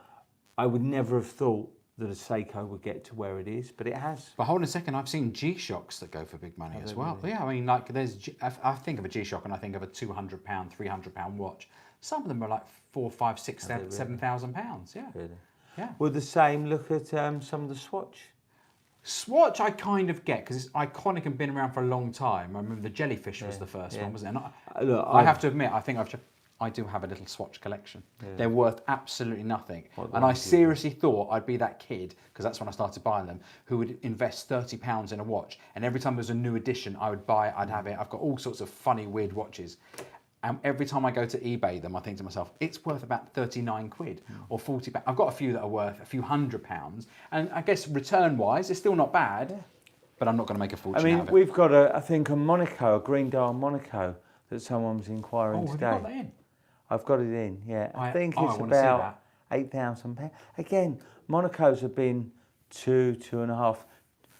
I would never have thought that a Seiko would get to where it is, but it has. But hold on a second, I've seen G-Shocks that go for big money as well. Really? Yeah, I mean, like I think of a G-Shock and I think of a £200, £300 watch. Some of them are like £4,000, £5,000, £6,000, £7,000. Yeah. Really? Yeah. Well, the same. Look at some of the Swatch. Swatch I kind of get because it's iconic and been around for a long time. I remember the Jellyfish was the first one, wasn't it? And Look, I have to admit, I do have a little Swatch collection. Yeah. They're worth absolutely nothing. And I seriously thought I'd be that kid, because that's when I started buying them, who would invest £30 in a watch. And every time there was a new edition, I would buy it, I'd have it. I've got all sorts of funny, weird watches. And every time I go to eBay them, I think to myself, it's worth about 39 quid or 40 pounds. I've got a few that are worth a few £100. And I guess return-wise, it's still not bad, but I'm not going to make a fortune out of it. We've got, I think, a Monaco, a green dial Monaco, that someone was inquiring today. Have you got that in? I've got it in, yeah. I think it's want to see about £8,000. Again, Monacos have been two and a half,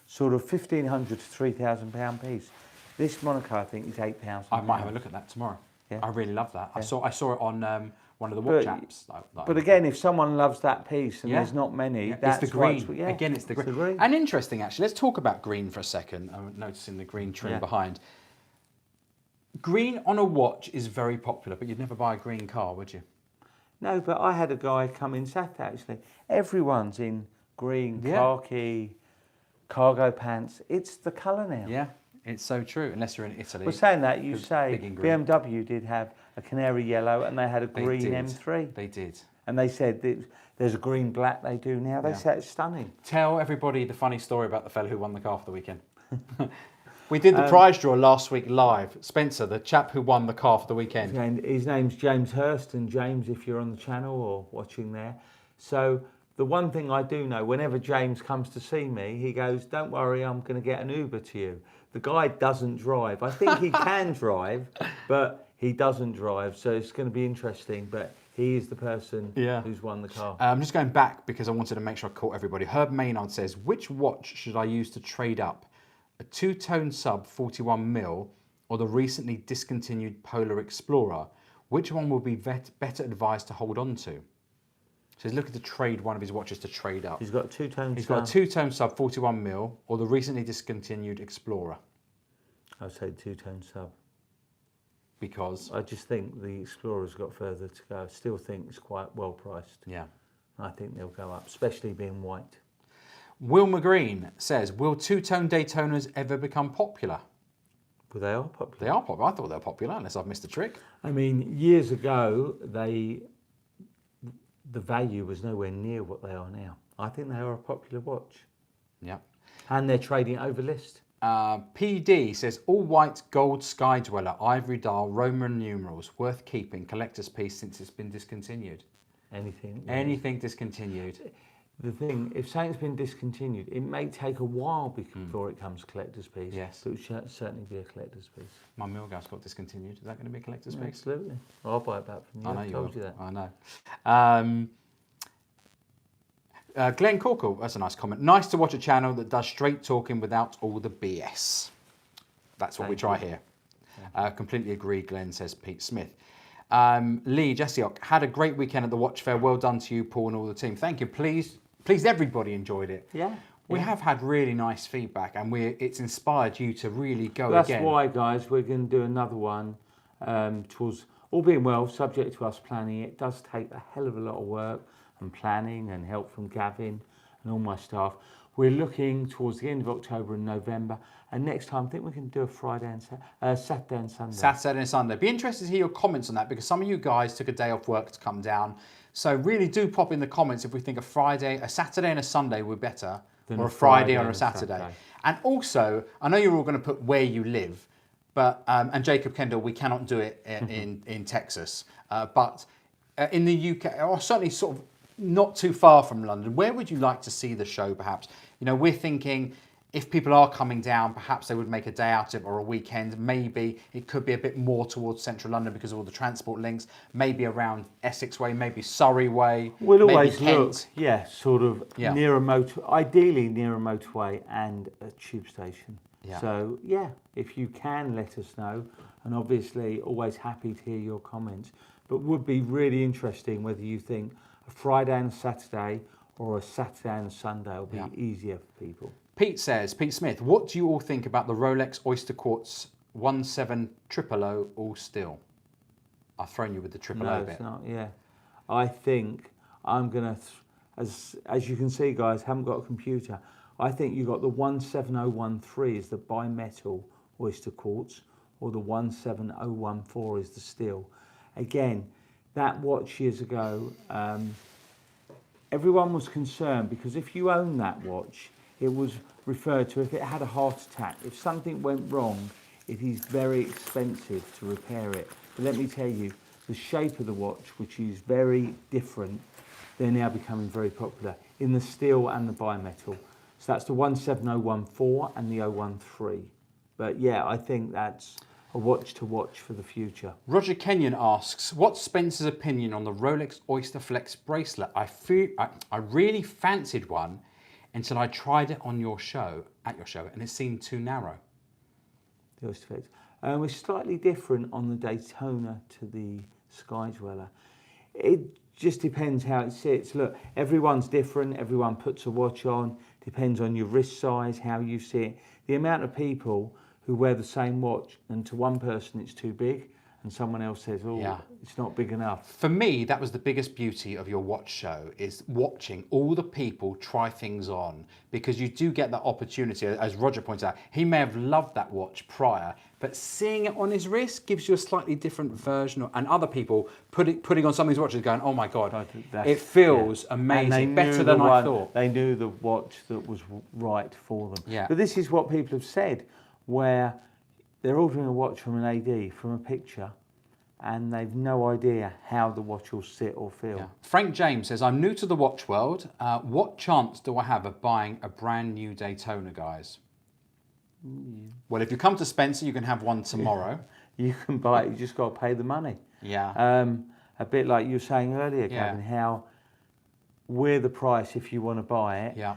sort of £1,500 to £3,000 piece. This Monaco, I think, is £8,000. I might have a look at that tomorrow. Yeah. I really love that. Yeah. I saw it on one of the watch apps. But again, if someone loves that piece, and there's not many, that's it's the green. Again, it's the green. And interesting, actually. Let's talk about green for a second. I'm noticing the green trim behind. Green on a watch is very popular, but you'd never buy a green car, would you? No, but I had a guy come in Saturday, actually. Everyone's in green, khaki, cargo pants. It's the colour now. Yeah, it's so true, unless you're in Italy. Well, saying that, you say BMW did have a canary yellow and they had a green M3. They did. And they said there's a green black they do now. They say it's stunning. Tell everybody the funny story about the fellow who won the car for the weekend. We did the prize draw last week live. Spencer, the chap who won the car for the weekend. And his name's James Hurst, and James, if you're on the channel or watching there. So the one thing I do know, whenever James comes to see me, he goes, "Don't worry, I'm going to get an Uber to you." The guy doesn't drive. I think he can drive, but he doesn't drive. So it's going to be interesting. But he is the person who's won the car. I'm just going back because I wanted to make sure I caught everybody. Herb Maynard says, which watch should I use to trade up? A two-tone sub 41mm or the recently discontinued Polar Explorer? Which one will be better advised to hold on to? So he's looking to trade one of his watches to trade up. He's got a two-tone He's got a two-tone sub 41mm or the recently discontinued Explorer. I'd say two-tone sub. Because? I just think the Explorer's got further to go. I still think it's quite well priced. Yeah. I think they'll go up, especially being white. Wilma Green says, will two-tone Daytonas ever become popular? Well, they are popular. They are popular. I thought they were popular, unless I've missed a trick. I mean, years ago, the value was nowhere near what they are now. I think they are a popular watch. Yeah. And they're trading over list. PD says, all white gold Sky Dweller, ivory dial, Roman numerals, worth keeping, collector's piece since it's been discontinued. Anything. Anything discontinued. The thing, if something's been discontinued, it may take a while before it comes collector's piece. Yes. But it should certainly be a collector's piece. My Milgauss got discontinued. Is that going to be a collector's piece? Absolutely. I'll buy it back from you. I know I told you that. I know. Glenn Corkle, that's a nice comment. Nice to watch a channel that does straight talking without all the BS. That's what we try here. Completely agree, Glenn, says Pete Smith. Lee Jessiok, had a great weekend at the watch fair. Well done to you, Paul, and all the team. Thank you. Please, everybody enjoyed it. Yeah. We have had really nice feedback, and it's inspired you to really go That's again. That's why, guys, we're going to do another one. Towards, all being well, subject to us planning. It does take a hell of a lot of work and planning and help from Gavin and all my staff. We're looking towards the end of October and November, and next time I think we can do a Friday and Saturday and Sunday. Saturday and Sunday. Be interested to hear your comments on that, because some of you guys took a day off work to come down. So really do pop in the comments if we think a Saturday and a Sunday would be better, or a Friday or a Saturday. And also, I know you're all going to put where you live, but and Jacob Kendall, we cannot do it in Texas, but in the UK, or certainly sort of not too far from London, where would you like to see the show perhaps? You know, we're thinking if people are coming down, perhaps they would make a day out of it or a weekend. Maybe it could be a bit more towards central London because of all the transport links, maybe around Essex Way, maybe Surrey Way. We'll always look, yeah, sort of near a ideally near a motorway and a tube station. Yeah. So yeah, if you can let us know, and obviously always happy to hear your comments, but would be really interesting whether you think a Friday and a Saturday or a Saturday and a Sunday will be easier for people. Pete says, Pete Smith, what do you all think about the Rolex Oysterquartz 17000 all steel? I've thrown you with the triple O bit. It's not, yeah. I think I'm going to, as you can see guys, haven't got a computer. I think you got the 17013 is the bimetal Oysterquartz, or the 17014 is the steel. Again, that watch years ago, everyone was concerned because if you own that watch, it was referred to if it had a heart attack. If something went wrong, it is very expensive to repair it. But let me tell you, the shape of the watch, which is very different, they're now becoming very popular in the steel and the bimetal. So that's the 17014 and the 013. But yeah, I think that's a watch to watch for the future. Roger Kenyon asks, what's Spencer's opinion on the Rolex Oyster Flex bracelet? I really fancied one until I tried it on your show, and it seemed too narrow. The Oyster Flex. We're slightly different on the Daytona to the Sky Dweller. It just depends how it sits. Look, everyone's different. Everyone puts a watch on. Depends on your wrist size, how you see it. The amount of people who wear the same watch, and to one person it's too big, and someone else says, oh, it's not big enough. For me, that was the biggest beauty of your watch show, is watching all the people try things on, because you do get that opportunity. As Roger points out, he may have loved that watch prior, but seeing it on his wrist gives you a slightly different version. And other people putting on some of these watches going, oh my God, it feels amazing, better than I thought. They knew the watch that was right for them. Yeah. But this is what people have said, where they're ordering a watch from an AD, from a picture, and they've no idea how the watch will sit or feel. Yeah. Frank James says, I'm new to the watch world. What chance do I have of buying a brand new Daytona, guys? Well, if you come to Spencer, you can have one tomorrow. You can buy it, you just got to pay the money. Yeah. A bit like you were saying earlier, Gavin, how we're the price if you want to buy it. Yeah.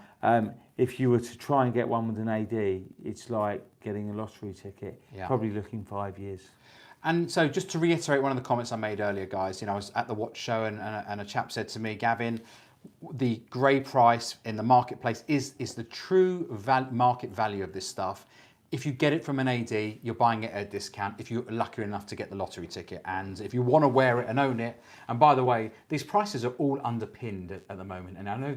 If you were to try and get one with an AD, it's like getting a lottery ticket. Yeah. Probably looking 5 years. And so just to reiterate one of the comments I made earlier, guys, I was at the watch show and a chap said to me, Gavin, the grey price in the marketplace is the true market value of this stuff. If you get it from an AD, you're buying it at a discount if you're lucky enough to get the lottery ticket. And if you want to wear it and own it, and by the way, these prices are all underpinned at the moment. And I know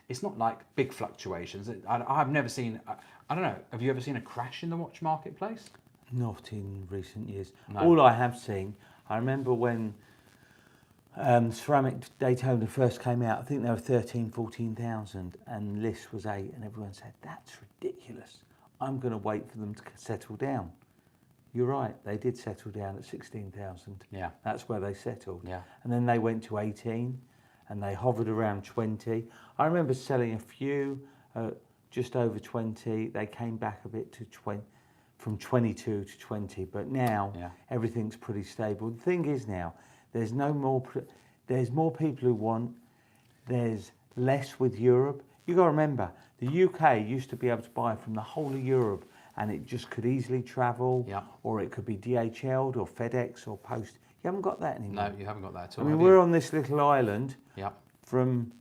it's not like big fluctuations. I've never seen, I don't know, have you ever seen a crash in the watch marketplace? Not in recent years. No. All I have seen, I remember when ceramic Daytona first came out, I think they were 14,000 and list was 8, and everyone said, that's ridiculous. I'm going to wait for them to settle down. You're right, they did settle down at 16,000. Yeah. That's where they settled. Yeah. And then they went to 18 and they hovered around 20. I remember selling a few just over 20. They came back a bit to 20, from 22 to 20, but now everything's pretty stable. The thing is now, there's more people who want, there's less with Europe. You got to remember, the UK used to be able to buy from the whole of Europe, and it just could easily travel, or it could be DHL'd or FedEx or Post. You haven't got that anymore. No, you haven't got that at all. I mean, we're on this little island, Yeah. And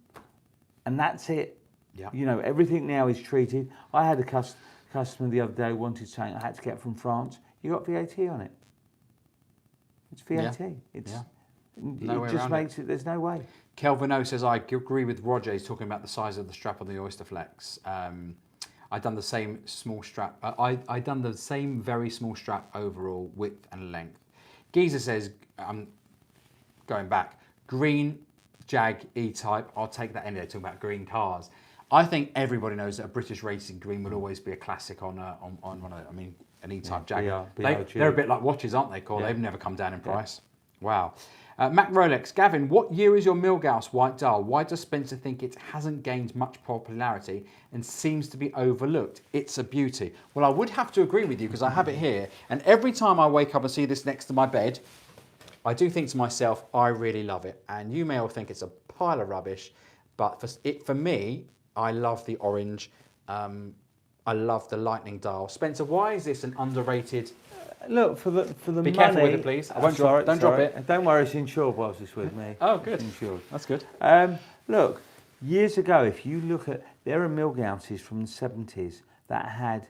that's it. Yeah. You know, everything now is treated. I had a customer the other day wanted something I had to get from France. You got VAT on it. It's VAT. No way it just around makes it. There's no way. Kelvin O says, I agree with Roger. He's talking about the size of the strap on the Oysterflex. I've done the same small strap. I done the same very small strap overall, width and length. Geezer says, I'm going back, green Jag E-Type. I'll take that anyway, talking about green cars. I think everybody knows that a British racing green will always be a classic on one of the, I mean, an E-Type Jag. They're a bit like watches, aren't they, Cor? Yeah. They've never come down in price. Yeah. Wow. Mac Rolex, Gavin, what year is your Milgauss white dial? Why does Spencer think it hasn't gained much popularity and seems to be overlooked? It's a beauty. Well, I would have to agree with you because I have it here. And every time I wake up and see this next to my bed, I do think to myself, I really love it. And you may all think it's a pile of rubbish, but for me, I love the orange. I love the lightning dial. Spencer, why is this an underrated? Look, for the money. Be careful with it, please. I won't drop it. Don't drop it. Don't worry, it's insured whilst it's with me. Oh, good. It's insured. That's good. Look, years ago, if you look at, there are Milgausses from the 70s that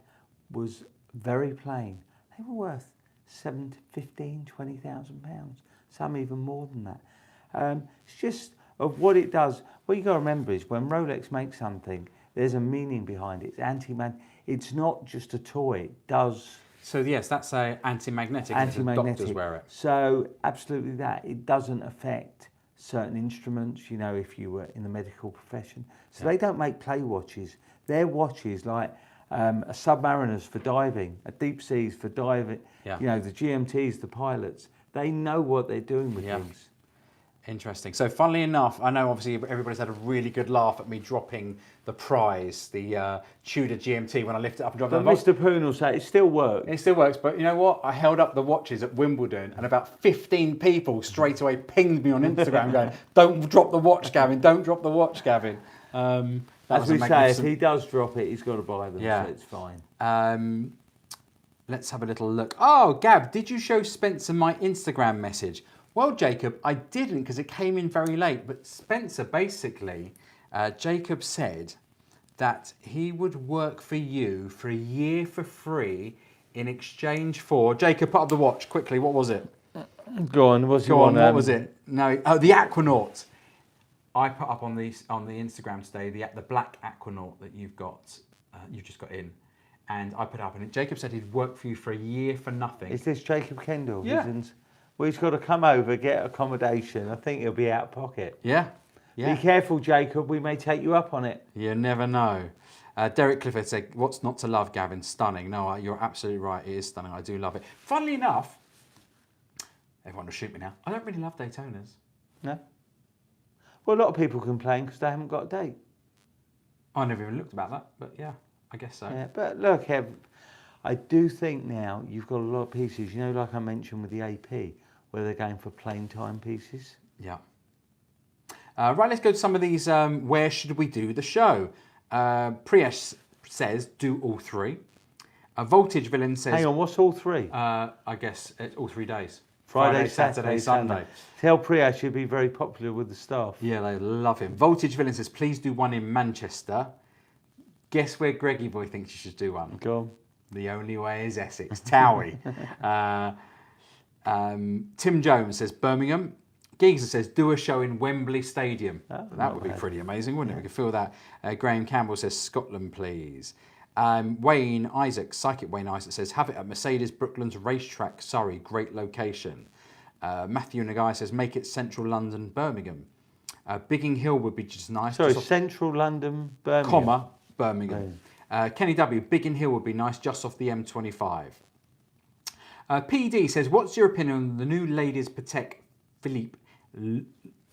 was very plain. They were worth 15, 20,000 pounds. Some even more than that. It's just of what it does. What you got to remember is when Rolex makes something, there's a meaning behind it. It's anti-magnetic. It's not just a toy. It does. So yes, that's a anti-magnetic. Doctors wear it. So absolutely that. It doesn't affect certain instruments, you know, if you were in the medical profession. So they don't make play watches. They're watches like a submariners for diving, a deep seas for diving, you know, the GMTs, the pilots. They know what they're doing with things. Interesting. So funnily enough, I know obviously everybody's had a really good laugh at me dropping the prize, the Tudor GMT, when I lift it up and drop it. But Mr. Poon will say it still works. It still works, but you know what? I held up the watches at Wimbledon and about 15 people straight away pinged me on Instagram going, don't drop the watch, Gavin, don't drop the watch, Gavin. As we say, if he does drop it, he's got to buy them, so it's fine. Let's have a little look. Oh, Gav, did you show Spencer my Instagram message? Well, Jacob, I didn't because it came in very late. But Spencer, basically, Jacob said that he would work for you for a year for free in exchange for... Jacob, put up the watch quickly. What was it? Go on. What was it? No, oh, the Aquanaut. I put up on the Instagram today the black Aquanaut that you've just got in. And I put up, and Jacob said he'd work for you for a year for nothing. Is this Jacob Kendall? Yeah. Well, he's got to come over, get accommodation. I think he'll be out of pocket. Yeah. Be careful, Jacob. We may take you up on it. You never know. Derek Clifford said, what's not to love, Gavin? Stunning. No, you're absolutely right. It is stunning. I do love it. Funnily enough, everyone will shoot me now. I don't really love Daytonas. No? Well, a lot of people complain because they haven't got a date. I never even looked about that, but yeah, I guess so. Yeah, but look, I do think now you've got a lot of pieces, you know, like I mentioned with the AP, where they're going for plain timepieces. Yeah. Right, let's go to some of these. Where should we do the show? Priyesh says, do all three. Voltage Villain says... Hang on, what's all three? I guess it's all 3 days. Friday, Saturday, Sunday. Tell Priyesh he'll be very popular with the staff. Yeah, they love him. Voltage Villain says, please do one in Manchester. Guess where Greggy Boy thinks you should do one? Go on. The only way is Essex. Towie. Tim Jones says Birmingham. Geezer says do a show in Wembley Stadium. That would be pretty amazing, wouldn't it? We could feel that. Graham Campbell says Scotland, please. Wayne Isaac, Psychic Wayne Isaac says have it at Mercedes Brooklands Racetrack, Surrey, great location. Matthew Nagai says make it Central London, Birmingham. Bigging Hill would be just nice. Sorry, Central London, Birmingham. Birmingham. Kenny W, Biggin Hill would be nice, just off the M25. PD says, what's your opinion on the new ladies Patek Philippe, I'm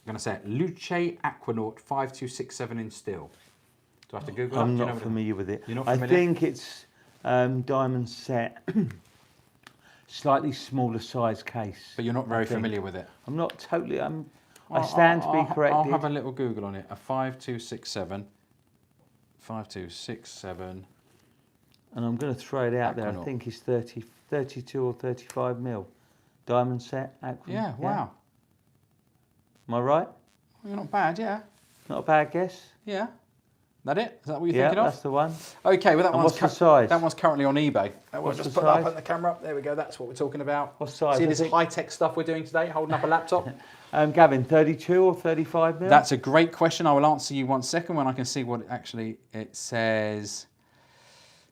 going to say it, Luce Aquanaut 5267 in steel? Do I have to Google I'm not familiar with it. You're not familiar? I think it's diamond set, slightly smaller size case. But you're not very familiar with it? I'm not totally, I stand to be corrected. I'll have a little Google on it. A 5267. 5267. And I'm going to throw it out there. I think it's 32 or 35 mil. Diamond set, Aquanaut. Yeah, wow. Am I right? Well, you're not bad, yeah. Not a bad guess. Yeah. That it? Is that what you're Yeah, thinking of? that's the one. Okay, well What's the size? That one's currently on eBay. We'll What's just the put that up size? on the camera. There we go. That's what we're talking about. What size? See I this think- high-tech stuff we're doing today, holding up a laptop? Gavin, 32 or 35 mil? That's a great question. I will answer you 1 second when I can see what it says.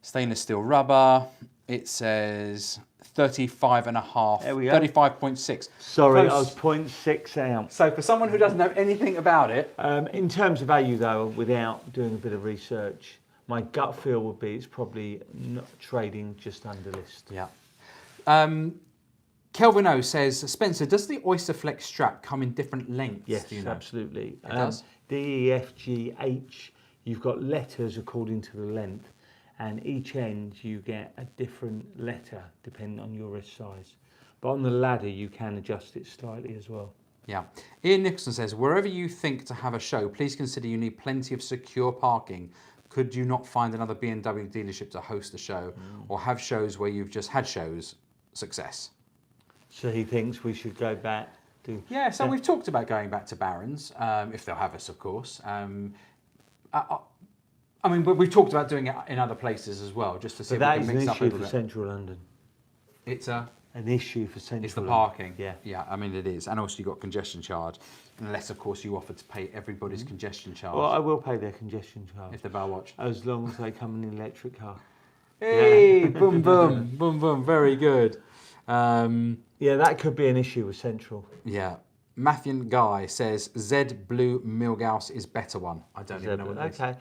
Stainless steel rubber. It says 35.5. There we go. 35.6. Sorry, Close. I was 0.6 ounce. So for someone who doesn't know anything about it, In terms of value, though, without doing a bit of research, my gut feel would be it's probably not trading just under list. yeah. Kelvin O says, Spencer, does the Oysterflex strap come in different lengths? Yes, do you know? absolutely. It does? D, E, F, G, H, you've got letters according to the length, and each end you get a different letter depending on your wrist size. But on the ladder, you can adjust it slightly as well. Yeah. Ian Nicholson says, wherever you think to have a show, please consider you need plenty of secure parking. Could you not find another BMW dealership to host the show or have shows where you've just had shows? Success. So he thinks we should go back to... Yeah, so we've talked about going back to Barron's, if they'll have us, of course. I mean, but we've talked about doing it in other places as well, just to see But if we that can is mix an up a issue little for bit. central London. It's An issue for central It's the London. parking. Yeah. Yeah, I mean it is. And also you've got congestion charge. Unless of course you offer to pay everybody's congestion charge. Well, I will pay their congestion charge. if they buy a watch. As long as they come in an electric car. Hey, boom boom, boom boom, very good. Yeah, that could be an issue with central. Yeah. Matthew Guy says Z Blue Milgauss is better one. I don't even know what that is. Okay.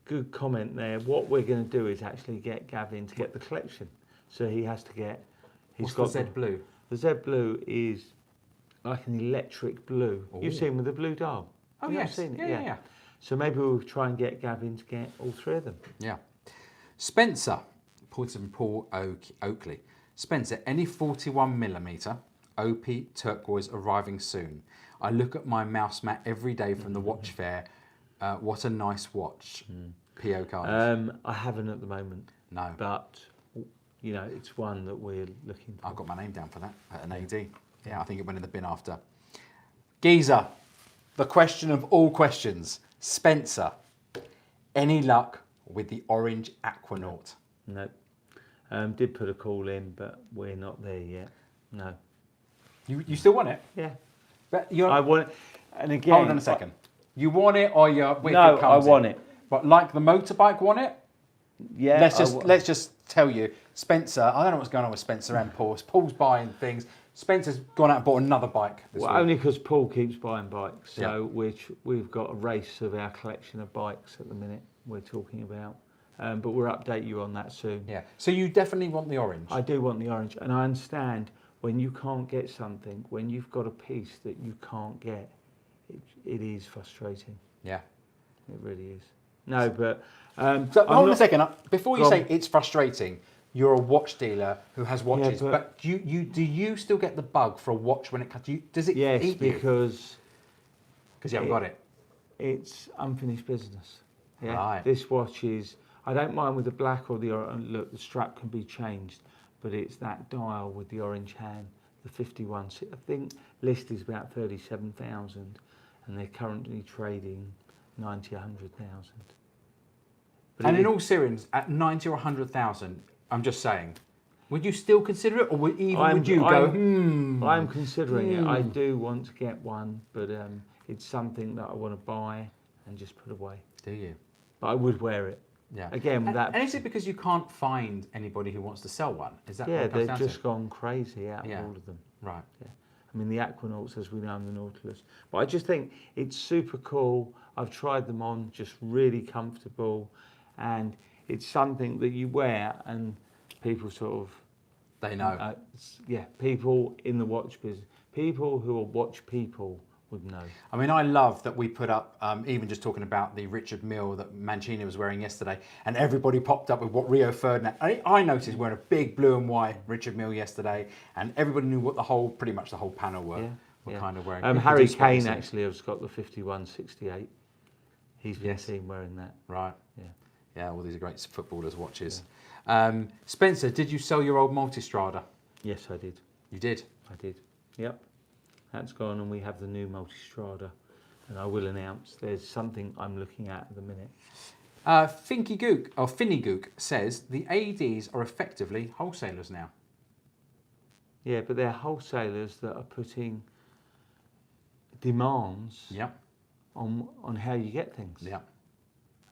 Good comment there. What we're going to do is actually get Gavin to get the collection. So he has to get... What's the Z Blue? The Z Blue is like an electric blue. Ooh. You've seen with the blue dial. Oh, You've yes. seen it? Yeah. So maybe we'll try and get Gavin to get all three of them. Yeah. Spencer, Paul Oakley. Spencer, any 41mm OP turquoise arriving soon. I look at my mouse mat every day from the watch fair. What a nice watch. PO card. I haven't at the moment. No. But, you know, it's one that we're looking for. I've got my name down for that at an AD. Yeah, I think it went in the bin after. Geezer, the question of all questions. Spencer, any luck with the orange Aquanaut? No. Did put a call in, but we're not there yet. No. You still want it? Yeah. But you're, I want it. And again... hold on a second. You want it or you're... No, I want it. But like the motorbike want it? Yeah. Let's just tell you, Spencer, I don't know what's going on with Spencer and Paul. Paul's buying things. Spencer's gone out and bought another bike this week. Only because Paul keeps buying bikes. So we've got a race of our collection of bikes at the minute we're talking about. But we'll update you on that soon. Yeah. So you definitely want the orange? I do want the orange. And I understand when you can't get something, when you've got a piece that you can't get, it is frustrating. Yeah. It really is. No, but... so hold on a second. Before you Go say on. it's frustrating, you're a watch dealer who has watches. Yeah, but do you still get the bug for a watch when it comes? Does it Yes, eat you? because You haven't got it. it's unfinished business. Yeah. Right. This watch is... I don't mind with the black or the orange. Look, the strap can be changed, but it's that dial with the orange hand, the 51. I think list is about 37,000, and they're currently trading 90, 100,000. And in all seriousness, at 90 or 100,000, I'm just saying, would you still consider it, or would you go? I'm considering it. I do want to get one, but it's something that I want to buy and just put away. Do you? But I would wear it. Yeah. Again, and is it because you can't find anybody who wants to sell one? Is that yeah, what it comes they've down just gone crazy out of all of them. Right. Yeah. I mean, the Aquanauts, as we know, and the Nautilus. But I just think it's super cool. I've tried them on, just really comfortable. And it's something that you wear and people sort of... They know. People in the watch business, people who are watch people would know. I mean, I love that we put up, even just talking about the Richard Mille that Mancini was wearing yesterday, and everybody popped up with what Rio Ferdinand... I noticed wearing a big blue and white Richard Mille yesterday, and everybody knew what pretty much the whole panel were kind of wearing. Harry Kane actually has got the 5168. He's been seen wearing that. Right. Yeah. Yeah, all these are great footballers' watches. Yeah. Spencer, did you sell your old Multistrada? Yes, I did. You did? I did. Yep. That's gone, and we have the new Multistrada. and I will announce there's something I'm looking at the minute. Finky Gook, or Finny Gook, says the ADs are effectively wholesalers now. Yeah, but they're wholesalers that are putting demands Yeah. on how you get things. Yeah.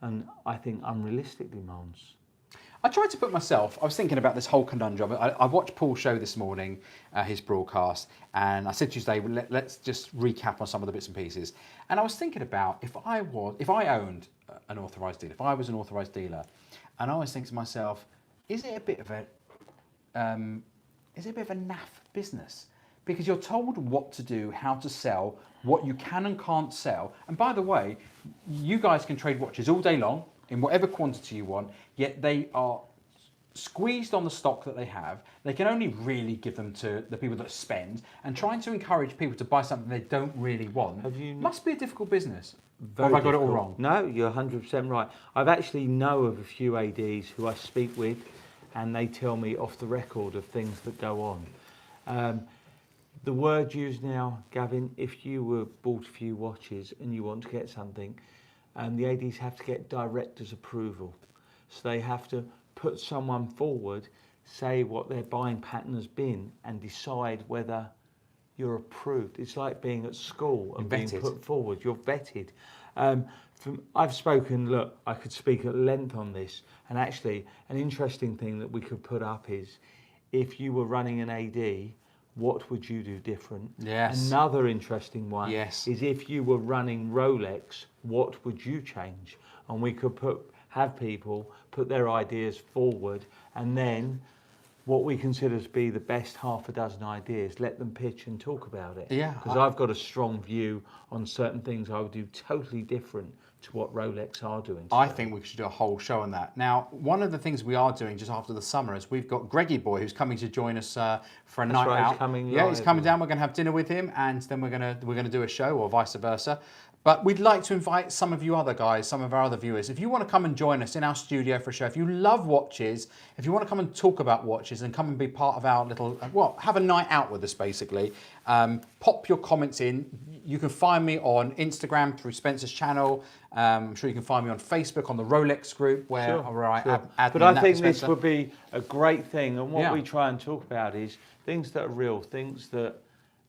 And I think unrealistic demands. I tried to put myself, I was thinking about this whole conundrum. I watched Paul's show this morning, his broadcast, and I said to you today, let's just recap on some of the bits and pieces. And I was thinking about if I owned an authorised dealer, if I was an authorised dealer, and I always think to myself, is it a bit of a naff business? Because you're told what to do, how to sell, what you can and can't sell. And by the way, you guys can trade watches all day long in whatever quantity you want, yet they are squeezed on the stock that they have. They can only really give them to the people that spend, and trying to encourage people to buy something they don't really want must be a difficult business. Or have I got it all wrong? No, you're 100% right. I've actually know of a few ADs who I speak with, and they tell me off the record of things that go on. The word used now, Gavin, if you were bought a few watches and you want to get something, the ADs have to get director's approval. So they have to put someone forward, say what their buying pattern has been, and decide whether you're approved. It's like being at school and being put forward. You're vetted. I've spoken, look, I could speak at length on this, and actually an interesting thing that we could put up is if you were running an AD, what would you do different? Yes. Another interesting one Yes. is if you were running Rolex, what would you change? And we could have people put their ideas forward, and then what we consider to be the best half a dozen ideas, let them pitch and talk about it. Yeah. Because I've got a strong view on certain things I would do totally different to what Rolex are doing today. I think we should do a whole show on that. Now, one of the things we are doing just after the summer is we've got Greggy Boy who's coming to join us for a night out. He's coming he's coming down. We're going to have dinner with him, and then we're going to do a show, or vice versa. But we'd like to invite some of you other guys, some of our other viewers. If you want to come and join us in our studio for a show, if you love watches, if you want to come and talk about watches and come and be part of our little, have a night out with us basically, pop your comments in. You can find me on Instagram through Spencer's channel. I'm sure you can find me on Facebook on the Rolex group where I add. But I think this would be a great thing. And what we try and talk about is things that are real, things that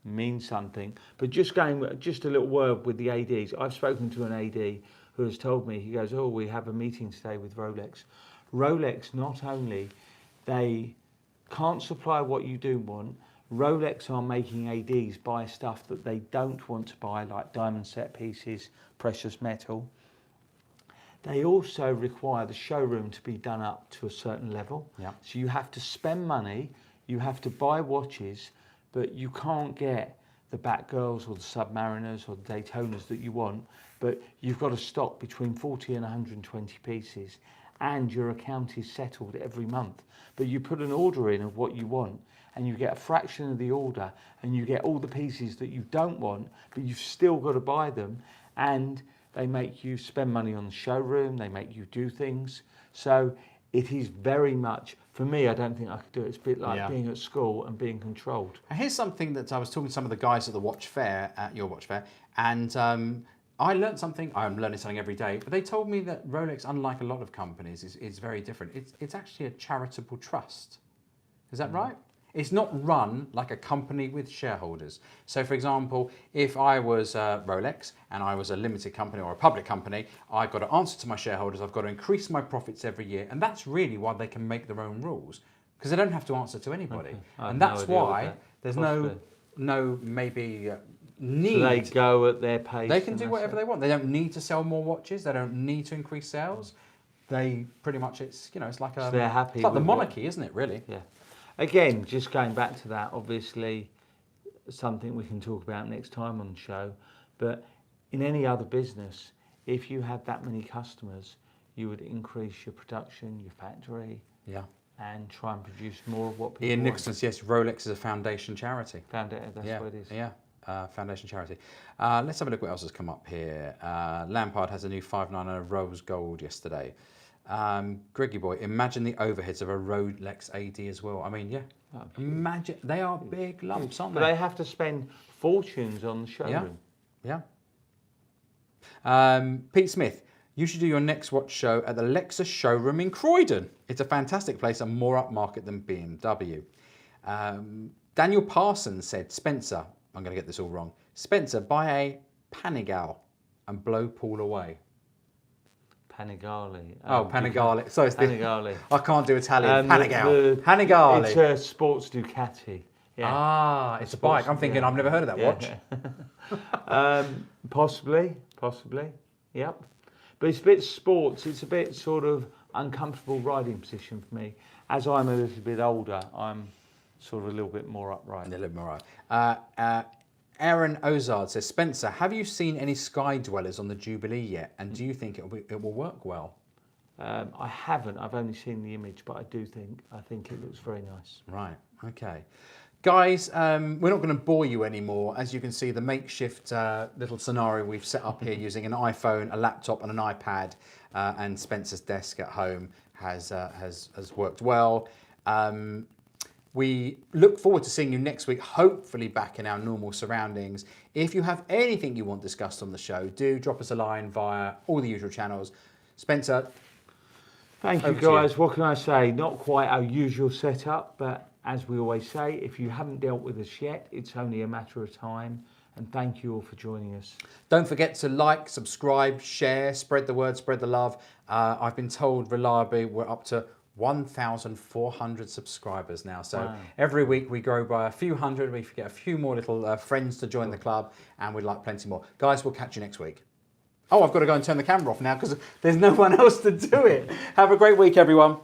mean something. But just a little word with the ADs. I've spoken to an AD who has told me, he goes, oh, we have a meeting today with Rolex. Rolex, not only they can't supply what you do want, Rolex are making ADs buy stuff that they don't want to buy, like diamond set pieces, precious metal. They also require the showroom to be done up to a certain level. Yeah. So you have to spend money, you have to buy watches, but you can't get the Batgirls or the Submariners or the Daytonas that you want, but you've got to stock between 40 and 120 pieces, and your account is settled every month. But you put an order in of what you want, and you get a fraction of the order, and you get all the pieces that you don't want, but you've still got to buy them, and they make you spend money on the showroom, they make you do things. So it is very much, for me, I don't think I could do it. It's a bit like being at school and being controlled. And here's something that I was talking to some of the guys at the watch fair, at your watch fair, and I learned something. I'm learning something every day, but they told me that Rolex, unlike a lot of companies, is very different. It's actually a charitable trust. Is that right? It's not run like a company with shareholders. So for example, if I was Rolex and I was a limited company or a public company, I've got to answer to my shareholders, I've got to increase my profits every year. And that's really why they can make their own rules, because they don't have to answer to anybody. Okay. And that's why there's no maybe need. So they go at their pace. They can do whatever they want. They don't need to sell more watches. They don't need to increase sales. They pretty much, it's like a, so they're happy. It's like the with monarchy, isn't it, really? Yeah. Again, just going back to that, obviously something we can talk about next time on the show, but in any other business, if you had that many customers, you would increase your production, your factory, and try and produce more of what people Ian want. Nixon, yes, Rolex is a foundation charity. That's what it is. Yeah, foundation charity. Let's have a look what else has come up here. Lampard has a new 5.9 rose gold yesterday. Greggy Boy, imagine the overheads of a Rolex AD as well. I mean, imagine, they are big lumps, aren't they? But they have to spend fortunes on the showroom. Yeah. Pete Smith, you should do your next watch show at the Lexus showroom in Croydon. It's a fantastic place and more upmarket than BMW. Daniel Parsons said, Spencer, I'm going to get this all wrong. Spencer, buy a Panigale and blow Paul away. Panigale. Oh, Panigale. Sorry, Panigale. I can't do Italian. Panigale. Panigale. It's a sports Ducati. Yeah. Ah, it's a bike. I'm thinking, I've never heard of that watch. Possibly. Yep. But it's a bit sports. It's a bit sort of uncomfortable riding position for me. As I'm a little bit older, I'm sort of a little bit more upright. A little bit more upright. Aaron Ozard says, Spencer, have you seen any Sky Dwellers on the Jubilee yet? And do you think it will work well? I haven't. I've only seen the image, but I think it looks very nice. Right. Okay. Guys, we're not going to bore you anymore. As you can see, the makeshift little scenario we've set up here using an iPhone, a laptop and an iPad and Spencer's desk at home has worked well. We look forward to seeing you next week, hopefully back in our normal surroundings. If you have anything you want discussed on the show, do drop us a line via all the usual channels. Spencer, thank you guys. What can I say? Not quite our usual setup, but as we always say, if you haven't dealt with us yet, it's only a matter of time. And thank you all for joining us. Don't forget to like, subscribe, share, spread the word, spread the love. I've been told reliably we're up to 1,400 subscribers now. So every week we grow by a few hundred. We get a few more little friends to join the club, and we'd like plenty more. Guys, we'll catch you next week. Oh, I've got to go and turn the camera off now because there's no one else to do it. Have a great week, everyone.